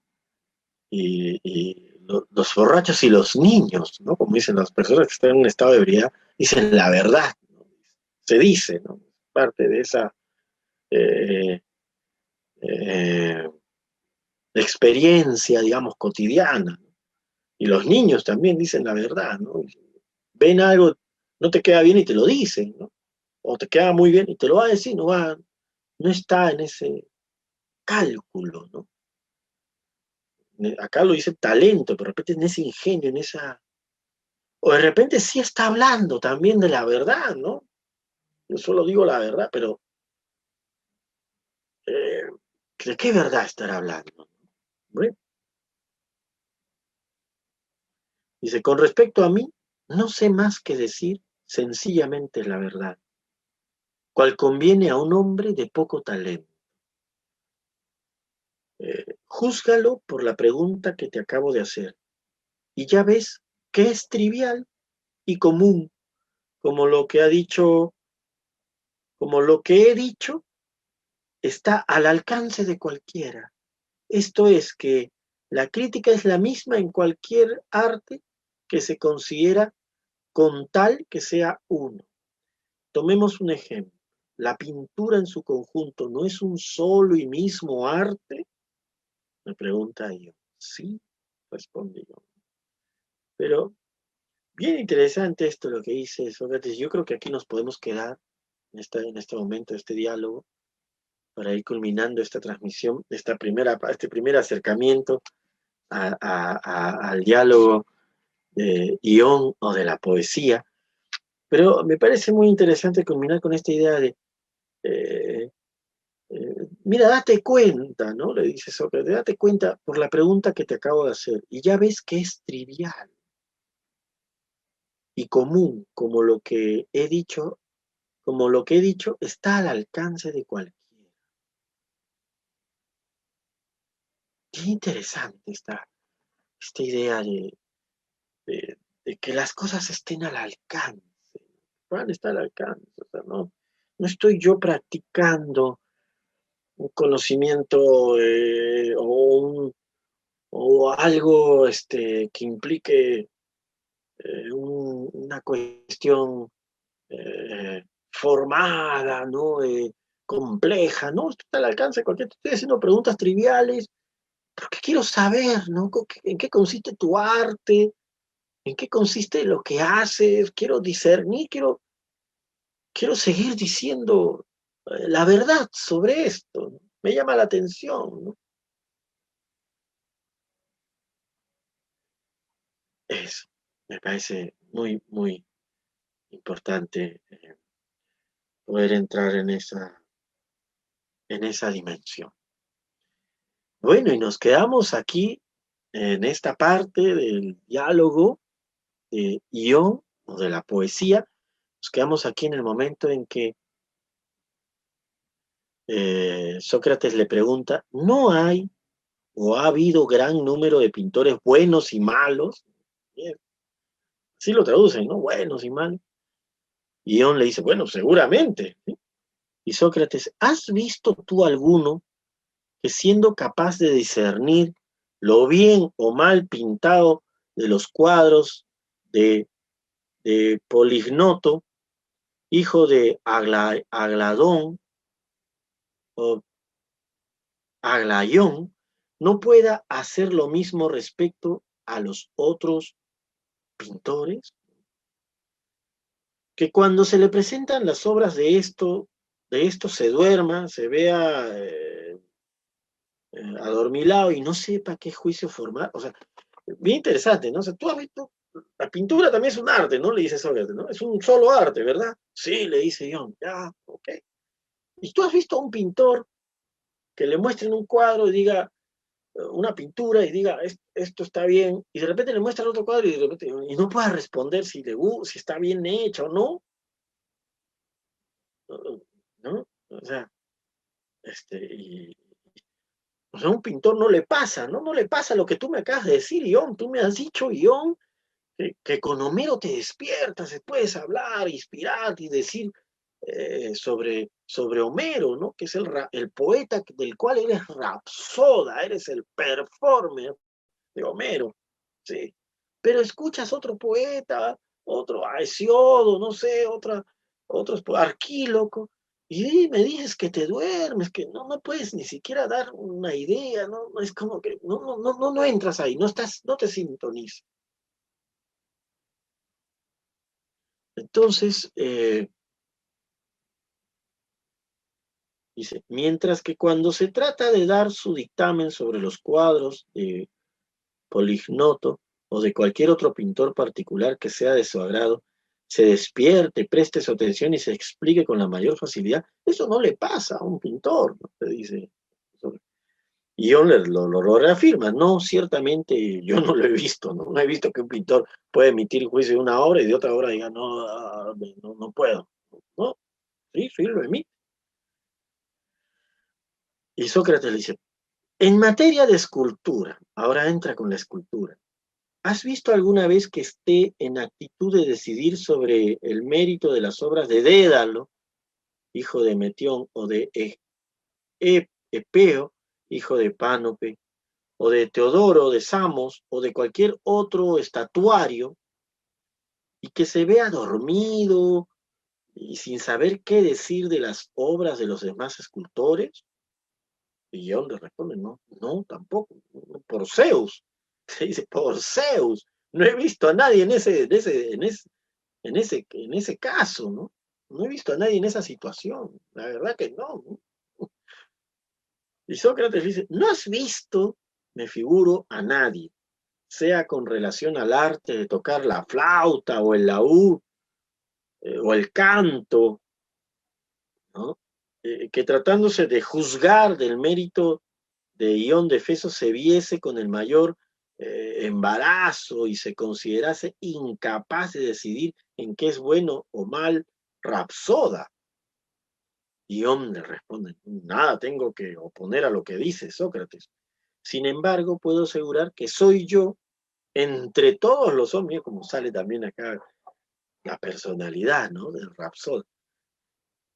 [SPEAKER 1] y los borrachos y los niños, ¿no? Como dicen las personas que están en un estado de ebriedad, dicen la verdad, ¿no? Se dice, ¿no? Parte de esa eh, eh, experiencia, digamos, cotidiana, ¿no? Y los niños también dicen la verdad, ¿no? Ven algo, no te queda bien y te lo dicen, ¿no? O te queda muy bien y te lo va a decir, no está en ese cálculo, ¿no? Acá lo dice talento, pero de repente en ese ingenio, en esa... O de repente sí está hablando también de la verdad, ¿no? Yo solo digo la verdad, pero eh, ¿de qué verdad estará hablando? Bueno, dice, con respecto a mí, no sé más que decir sencillamente la verdad, cual conviene a un hombre de poco talento. Júzgalo por la pregunta que te acabo de hacer, y ya ves que es trivial y común, como lo que ha dicho, como lo que he dicho, está al alcance de cualquiera. Esto es que la crítica es la misma en cualquier arte que se considera con tal que sea uno. Tomemos un ejemplo. ¿La pintura en su conjunto no es un solo y mismo arte? Me pregunta yo. Sí, respondí yo. Pero bien interesante esto lo que dice Sócrates. Yo creo que aquí nos podemos quedar en este momento, este diálogo, para ir culminando esta transmisión, este primer acercamiento al diálogo de Ión o de la poesía. Pero me parece muy interesante culminar con esta idea de, eh, mira, date cuenta, ¿no? Le dice Sócrates, date cuenta por la pregunta que te acabo de hacer, y ya ves que es trivial y común, como lo que he dicho está al alcance de cualquiera. Qué interesante esta idea de que las cosas estén al alcance. pan está al alcance. O sea, no estoy yo practicando un conocimiento o algo que implique una cuestión formada, ¿no? Compleja, ¿no? Esto está al alcance de cualquier. Estoy haciendo preguntas triviales, porque quiero saber, ¿no? ¿En qué consiste tu arte? ¿En qué consiste lo que haces? Quiero discernir, quiero seguir diciendo la verdad sobre esto, ¿no? Me llama la atención, ¿no? Eso, me parece muy, muy importante poder entrar en esa dimensión. Bueno, y nos quedamos aquí en esta parte del diálogo de Ión o de la poesía. Nos quedamos aquí en el momento en que Sócrates le pregunta, ¿no hay o ha habido gran número de pintores buenos y malos? Bien, así lo traducen, ¿no? Buenos y malos. Y Ión le dice, bueno, seguramente, ¿sí? Y Sócrates, ¿has visto tú alguno que siendo capaz de discernir lo bien o mal pintado de los cuadros de, de Polignoto, hijo de Agladón o Aglaión, no pueda hacer lo mismo respecto a los otros pintores? Que cuando se le presentan las obras de esto se duerma, se vea adormilado y no sepa qué juicio formar. O sea, bien interesante, ¿no? O sea, tú has visto, la pintura también es un arte, ¿no? Le dice Sócrates, ¿no? Es un solo arte, ¿verdad? Sí, le dice Ion, ya, ok. ¿Y tú has visto a un pintor que le muestren un cuadro y diga, una pintura y diga, esto está bien, y de repente le muestra otro cuadro y de repente, y no pueda responder si está bien hecho o no? ¿No? O sea, y, o sea, a un pintor no le pasa, ¿no? No le pasa lo que tú me acabas de decir, Ion. Tú me has dicho, Ion, que con Homero te despiertas, puedes hablar, inspirarte y decir sobre Homero, ¿no? Que es el poeta del cual eres rapsoda, eres el performer de Homero, ¿sí? Pero escuchas otro poeta, otro Hesiodo, no sé, otros, Arquíloco, y me dices que te duermes, que no puedes ni siquiera dar una idea, ¿no? Es como que no entras ahí, no te sintonizas. Entonces, dice, mientras que cuando se trata de dar su dictamen sobre los cuadros de Polignoto o de cualquier otro pintor particular que sea de su agrado, se despierte, preste su atención y se explique con la mayor facilidad, eso no le pasa a un pintor, ¿no? Te dice. Y yo lo reafirma, no, ciertamente yo no lo he visto, ¿no? No he visto que un pintor pueda emitir juicio de una obra y de otra obra diga, no, no puedo. No, sí, lo emite. Y Sócrates le dice, en materia de escultura, ahora entra con la escultura, ¿has visto alguna vez que esté en actitud de decidir sobre el mérito de las obras de Dédalo, hijo de Metión, o de Epeo, hijo de Pánope, o de Teodoro, de Samos, o de cualquier otro estatuario, y que se vea dormido y sin saber qué decir de las obras de los demás escultores? Y Ion le responde, no, tampoco, por Zeus. Se dice, por Zeus, no he visto a nadie en ese caso, ¿no? No he visto a nadie en esa situación, la verdad que no, ¿no? Y Sócrates dice, ¿no has visto, me figuro, a nadie, sea con relación al arte de tocar la flauta o el laúd o el canto, ¿no? Que tratándose de juzgar del mérito de Ión de Feso se viese con el mayor embarazo y se considerase incapaz de decidir en qué es bueno o mal Rapsoda. Ión le responde, nada tengo que oponer a lo que dice Sócrates. Sin embargo, puedo asegurar que soy yo, entre todos los hombres, como sale también acá la personalidad, ¿no?, del Rapsol.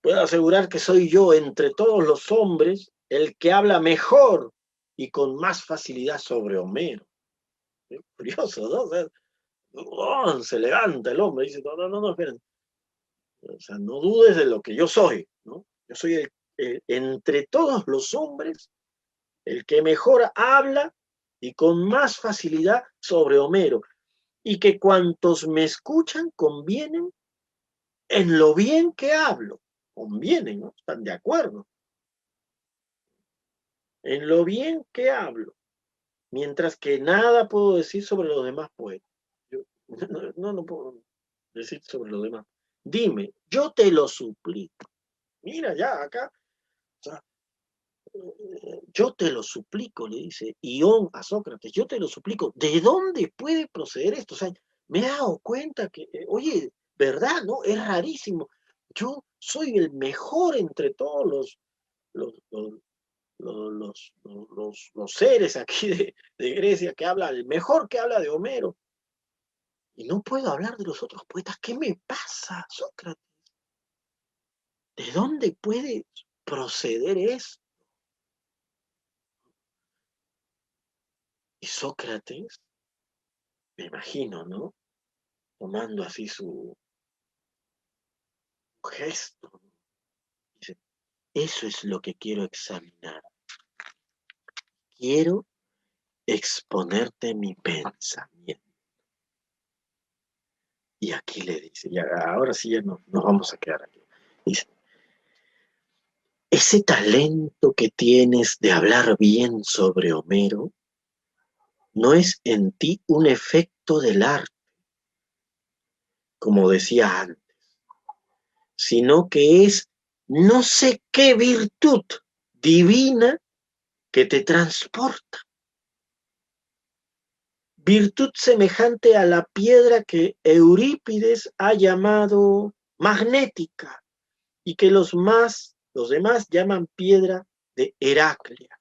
[SPEAKER 1] Puedo asegurar que soy yo, entre todos los hombres, el que habla mejor y con más facilidad sobre Homero. Es curioso, ¿no? O sea, se levanta el hombre y dice, no, esperen. O sea, no dudes de lo que yo soy, ¿no? Yo soy entre todos los hombres el que mejor habla y con más facilidad sobre Homero, y que cuantos me escuchan convienen en lo bien que hablo. Convienen, ¿no? Están de acuerdo. En lo bien que hablo. Mientras que nada puedo decir sobre los demás poetas. Yo no puedo decir sobre los demás. Dime, yo te lo suplico. Mira ya acá. O sea, yo te lo suplico, le dice Ión a Sócrates, yo te lo suplico, ¿de dónde puede proceder esto? O sea, me he dado cuenta que, oye, ¿verdad? ¿No? Es rarísimo. Yo soy el mejor entre todos los, los, los seres aquí de Grecia que habla, el mejor que habla de Homero. Y no puedo hablar de los otros poetas. ¿Qué me pasa, Sócrates? ¿De dónde puede proceder eso? Y Sócrates, me imagino, ¿no?, tomando así su gesto, dice, eso es lo que quiero examinar. Quiero exponerte mi pensamiento. Y aquí le dice, y ahora sí ya nos vamos a quedar aquí. Dice, ese talento que tienes de hablar bien sobre Homero no es en ti un efecto del arte, como decía antes, sino que es no sé qué virtud divina que te transporta. Virtud semejante a la piedra que Eurípides ha llamado magnética y que los demás llaman piedra de Heraclea.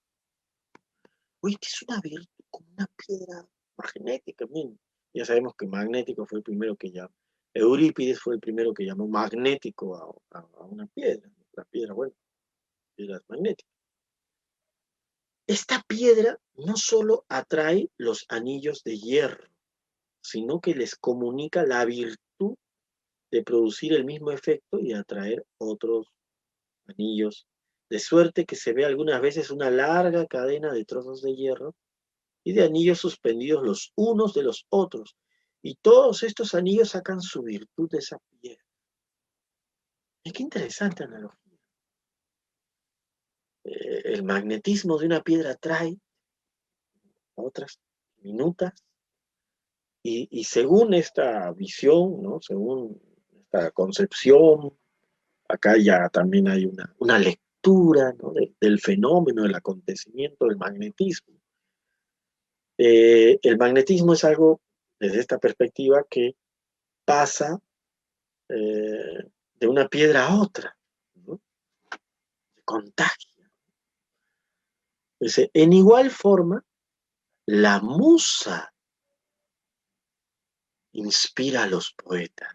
[SPEAKER 1] Oye, que es una virtud como una piedra magnética. Bien, ya sabemos que magnético fue el primero que llamó. Eurípides fue el primero que llamó magnético a una piedra. La piedra, bueno, piedras magnéticas. Esta piedra no solo atrae los anillos de hierro, sino que les comunica la virtud de producir el mismo efecto y atraer otros anillos, de suerte que se ve algunas veces una larga cadena de trozos de hierro y de anillos suspendidos los unos de los otros, y todos estos anillos sacan su virtud de esa piedra. Y qué interesante analogía. El magnetismo de una piedra atrae otras minutas, y según esta visión, ¿no?, según esta concepción, acá ya también hay una lectura, ¿no?, del fenómeno, del acontecimiento del magnetismo. El magnetismo es algo, desde esta perspectiva, que pasa de una piedra a otra, ¿no?, contagia. Dice, en igual forma, la musa inspira a los poetas.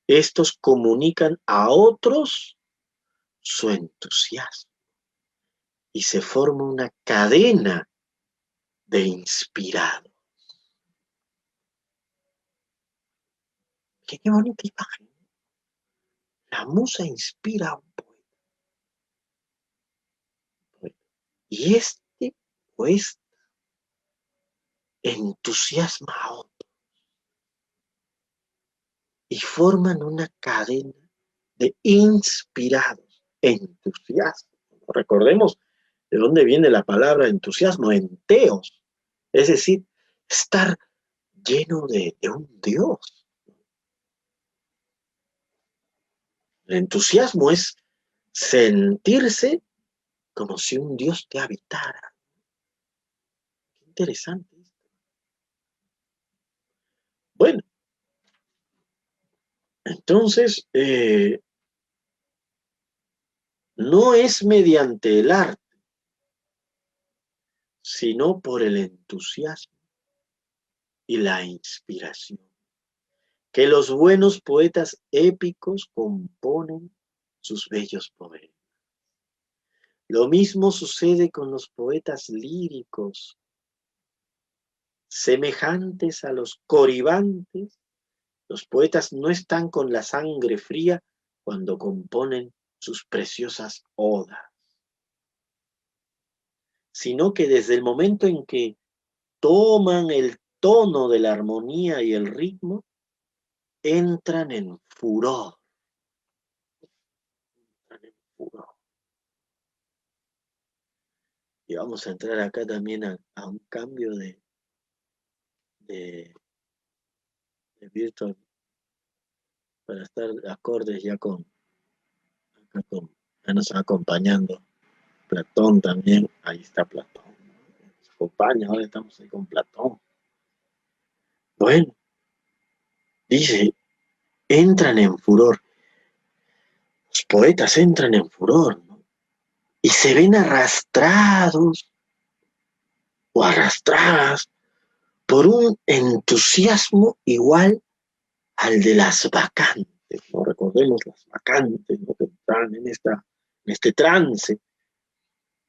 [SPEAKER 1] Estos comunican a otros su entusiasmo y se forma una cadena de inspirados. Qué bonita imagen. La musa inspira a un poeta. Y este o esta entusiasma a otro. Y forman una cadena de inspirados, entusiasmo. Recordemos de dónde viene la palabra entusiasmo, enteos. Es decir, estar lleno de un Dios. El entusiasmo es sentirse como si un Dios te habitara. Qué interesante esto. Bueno, entonces, no es mediante el arte, sino por el entusiasmo y la inspiración, que los buenos poetas épicos componen sus bellos poemas. Lo mismo sucede con los poetas líricos, semejantes a los coribantes. Los poetas no están con la sangre fría cuando componen sus preciosas odas, sino que desde el momento en que toman el tono de la armonía y el ritmo, entran en furor, entran en furor. Y vamos a entrar acá también a un cambio de, de Virtual para estar acordes ya ya nos está acompañando Platón también. Ahí está Platón. Nos acompaña, ahora estamos ahí con Platón. Bueno, dice, entran en furor. Los poetas entran en furor, ¿no? Y se ven arrastrados o arrastradas por un entusiasmo igual al de las bacantes, ¿no? Recordemos las bacantes, ¿no? Que están en este trance,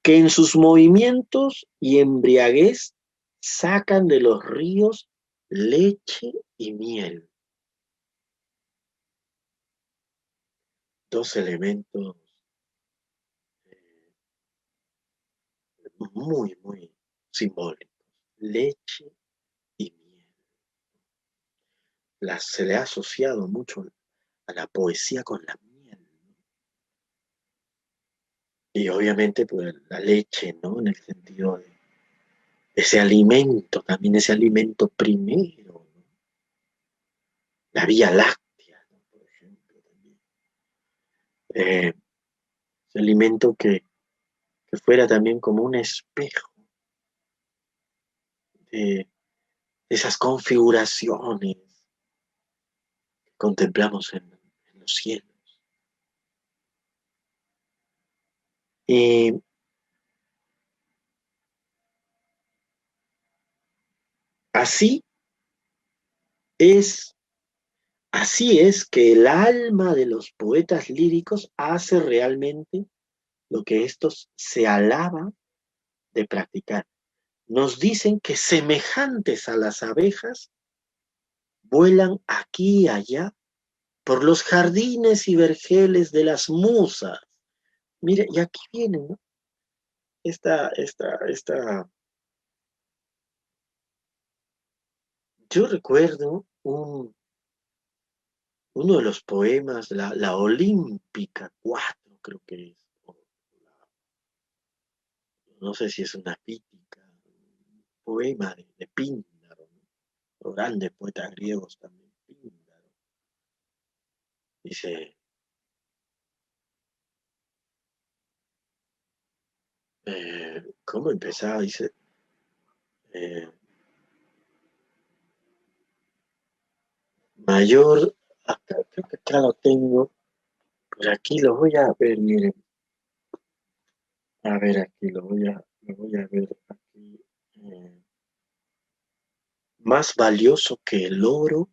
[SPEAKER 1] que en sus movimientos y embriaguez sacan de los ríos leche y miel, dos elementos muy, muy simbólicos, leche y miel. Se le ha asociado mucho a la poesía con la miel, ¿no? Y obviamente pues la leche, ¿no? En el sentido de ese alimento, también ese alimento primero, ¿no? La Vía Láctea, ¿no? Por ejemplo, también. Ese alimento que fuera también como un espejo de esas configuraciones que contemplamos en los cielos. Y así es, así es que el alma de los poetas líricos hace realmente lo que estos se alaban de practicar. Nos dicen que semejantes a las abejas, vuelan aquí y allá por los jardines y vergeles de las musas. Mire, y aquí viene, ¿no? Esta. Yo recuerdo uno de los poemas, la Olímpica 4, creo que es. No sé si es una pítica, un poema de Píndaro, ¿no? Los grandes poetas griegos también, Píndaro. Dice, ¿cómo empezaba? Dice, eh, mayor, acá, creo que acá lo tengo, por aquí lo voy a ver, miren, a ver aquí, lo voy a ver aquí. eh, Más valioso que el oro,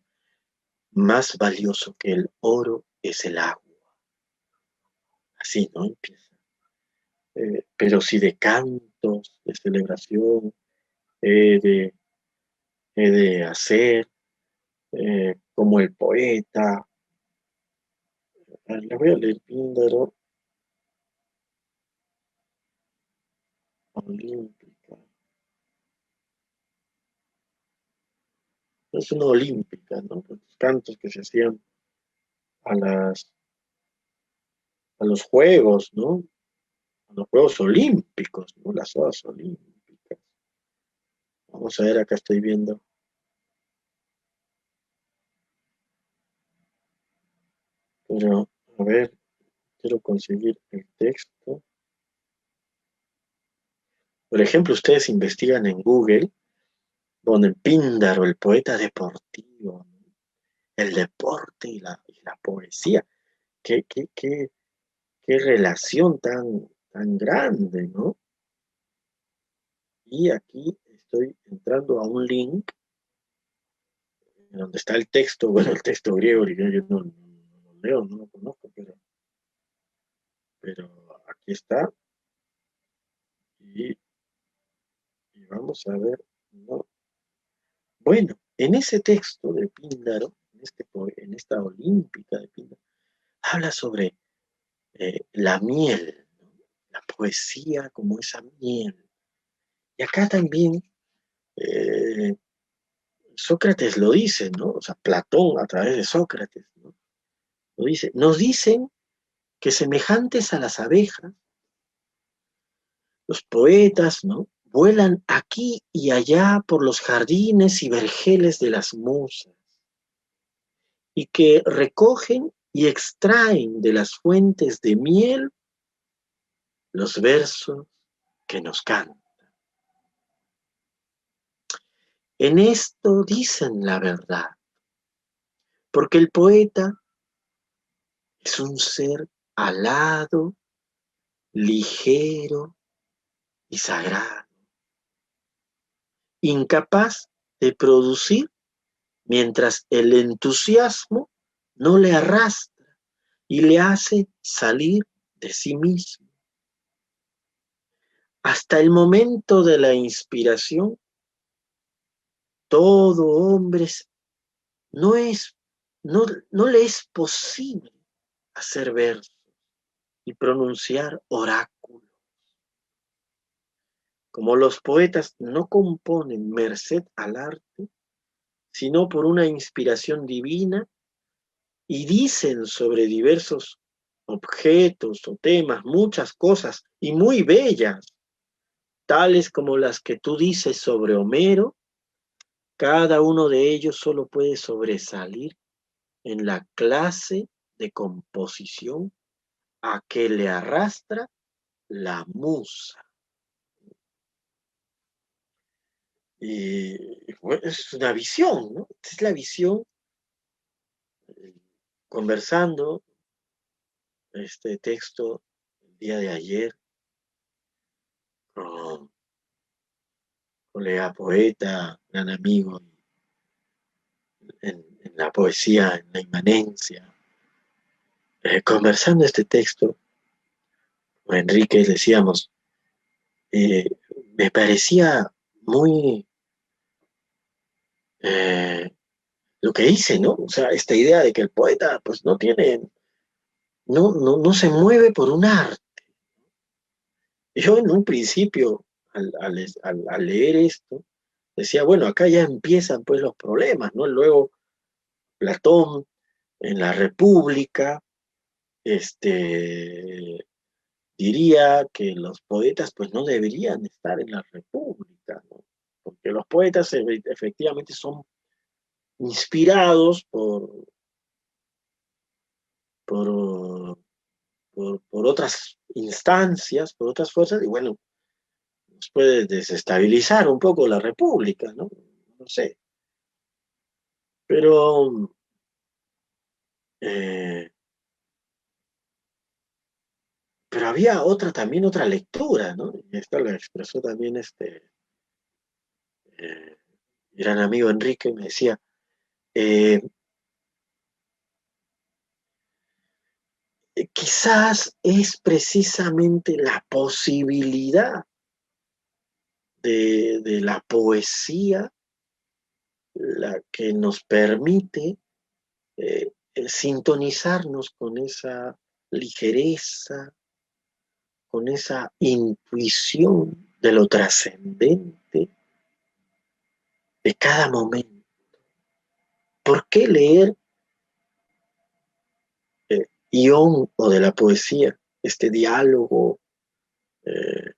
[SPEAKER 1] más valioso que el oro es el agua. Así, ¿no? Empieza. Pero sí de cantos, de celebración, he de, he de hacer, como el poeta. Le voy a leer Píndaro, olímpica. Es una olímpica, ¿no? Los cantos que se hacían a a los juegos, ¿no? A los Juegos Olímpicos, ¿no? Las odas olímpicas. Vamos a ver, acá estoy viendo. Pero, a ver, quiero conseguir el texto. Por ejemplo, ustedes investigan en Google, ponen Píndaro, el poeta deportivo, ¿no? El deporte y la poesía. Qué relación tan grande, ¿no? Y aquí estoy entrando a un link donde está el texto, bueno, el texto griego, yo no lo leo, no lo conozco, pero aquí está, y, y vamos a ver, ¿no? Bueno, en ese texto de Píndaro, en esta Olímpica de Píndaro, habla sobre la miel, ¿no? La poesía como esa miel. Y acá también eh, Sócrates lo dice, ¿no? O sea, Platón a través de Sócrates, ¿no? Lo dice. Nos dicen que semejantes a las abejas, los poetas, ¿no? Vuelan aquí y allá por los jardines y vergeles de las musas y que recogen y extraen de las fuentes de miel los versos que nos cantan. En esto dicen la verdad, porque el poeta es un ser alado, ligero y sagrado, incapaz de producir mientras el entusiasmo no le arrastra y le hace salir de sí mismo. Hasta el momento de la inspiración, todo hombre no, es, no le es posible hacer versos y pronunciar oráculos. Como los poetas no componen merced al arte, sino por una inspiración divina, y dicen sobre diversos objetos o temas muchas cosas y muy bellas, tales como las que tú dices sobre Homero, cada uno de ellos solo puede sobresalir en la clase de composición a que le arrastra la musa. Y bueno, es una visión, ¿no? Es la visión, conversando este texto el día de ayer con colega poeta, gran amigo en la poesía, en la inmanencia. Conversando este texto, con Enrique decíamos, eh, me parecía muy lo que dice, ¿no? O sea, esta idea de que el poeta pues no tiene, no se mueve por un arte. Yo en un principio, al leer esto, decía, bueno, acá ya empiezan pues los problemas, ¿no? Luego Platón en la República, este, diría que los poetas pues no deberían estar en la República, ¿no? Porque los poetas efectivamente son inspirados por, por otras instancias, por otras fuerzas, y bueno, nos puede desestabilizar un poco la República, ¿no? No sé. Pero eh, pero había también otra lectura, ¿no? Y esta la expresó también este eh, gran amigo Enrique, me decía, eh, quizás es precisamente la posibilidad de la poesía la que nos permite sintonizarnos con esa ligereza, con esa intuición de lo trascendente de cada momento. ¿Por qué leer Ión o de la poesía, este diálogo, eh,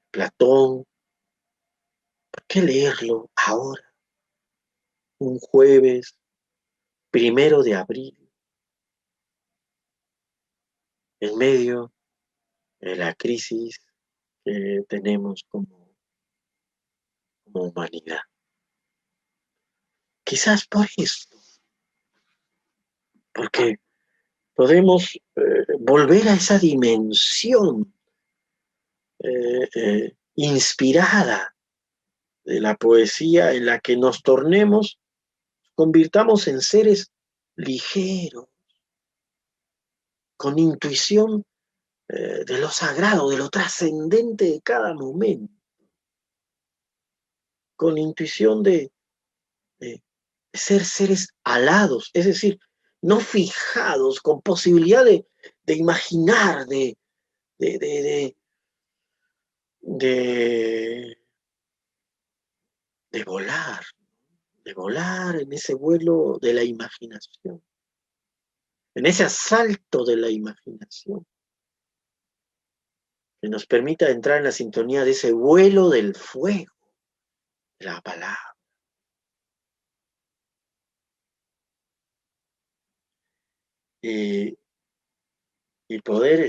[SPEAKER 1] Platón? ¿Por qué leerlo ahora, un jueves 1 de abril, en medio de la crisis que tenemos como humanidad? Quizás por esto, porque podemos volver a esa dimensión inspirada de la poesía en la que nos tornemos convirtamos en seres ligeros, con intuición de lo sagrado, de lo trascendente de cada momento, con intuición de ser seres alados, es decir, no fijados, con posibilidad de imaginar, de, de, de, de volar, de volar en ese vuelo de la imaginación, en ese asalto de la imaginación, que nos permita entrar en la sintonía de ese vuelo del fuego, de la palabra. Y, y poder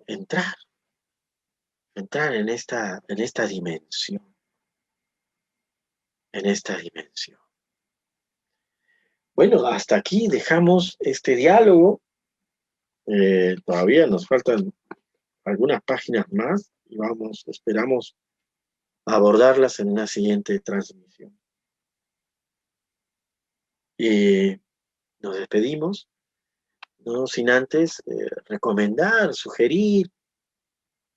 [SPEAKER 1] entrar en esta dimensión, en esta dimensión. Bueno, hasta aquí dejamos este diálogo. Todavía nos faltan algunas páginas más y esperamos abordarlas en una siguiente transmisión. Y nos despedimos, no sin antes recomendar, sugerir,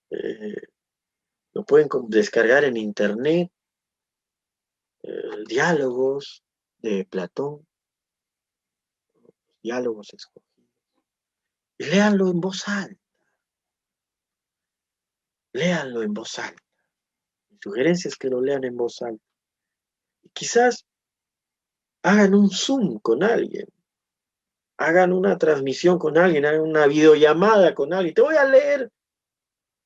[SPEAKER 1] eh, lo pueden descargar en internet, diálogos de Platón, diálogos escogidos. Y léanlo en voz alta, léanlo en voz alta. Mi sugerencia es que lo lean en voz alta. Y quizás hagan un Zoom con alguien, hagan una transmisión con alguien, hagan una videollamada con alguien. Te voy a leer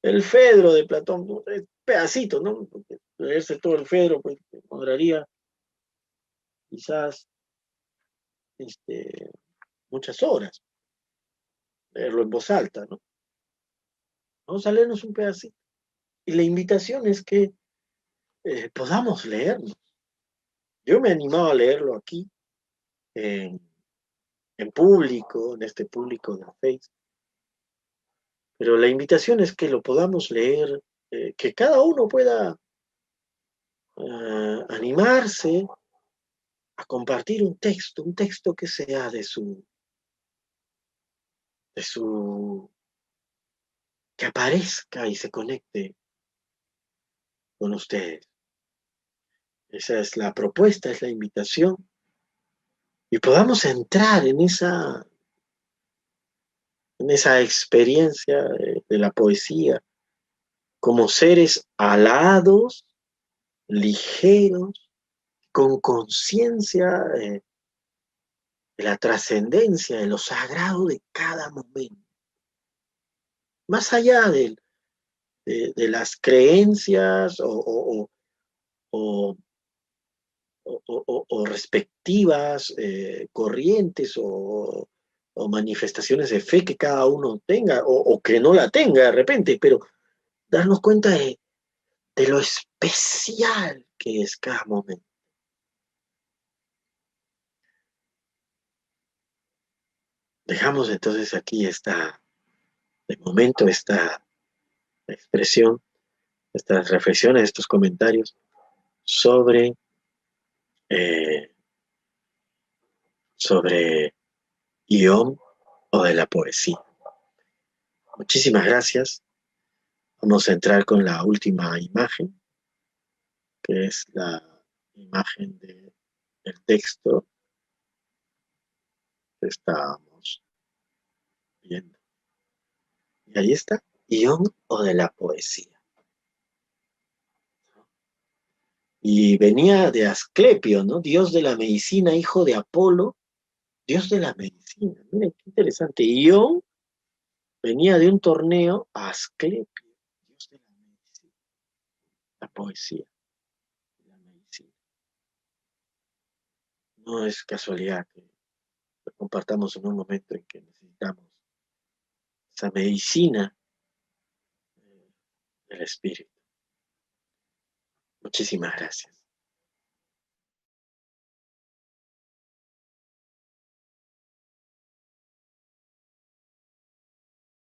[SPEAKER 1] el Fedro de Platón, pedacito, ¿no? Porque leerse todo el Fedro, pues, demoraría quizás muchas horas, leerlo en voz alta, ¿no? Vamos a leernos un pedacito. Y la invitación es que podamos leernos. Yo me he animado a leerlo aquí, en, en público, en este público de Facebook. Pero la invitación es que lo podamos leer, que cada uno pueda animarse a compartir un texto que sea de su, que aparezca y se conecte con ustedes. Esa es la propuesta, es la invitación. Y podamos entrar en esa experiencia de la poesía como seres alados, ligeros, con conciencia de la trascendencia, de lo sagrado de cada momento. Más allá de las creencias o, o respectivas corrientes o manifestaciones de fe que cada uno tenga o que no la tenga de repente, pero darnos cuenta de lo especial que es cada momento. Dejamos entonces aquí de momento, esta expresión, estas reflexiones, estos comentarios sobre, eh, sobre guión o de la poesía. Muchísimas gracias. Vamos a entrar con la última imagen, que es la imagen del texto que estábamos viendo. Y ahí está, guión o de la poesía. Y venía de Asclepio, ¿no? Dios de la medicina, hijo de Apolo, Dios de la medicina. Miren qué interesante. Ión venía de un torneo a Asclepio, Dios de la medicina, la poesía, la medicina. No es casualidad que lo compartamos en un momento en que necesitamos esa medicina del espíritu. Muchísimas gracias.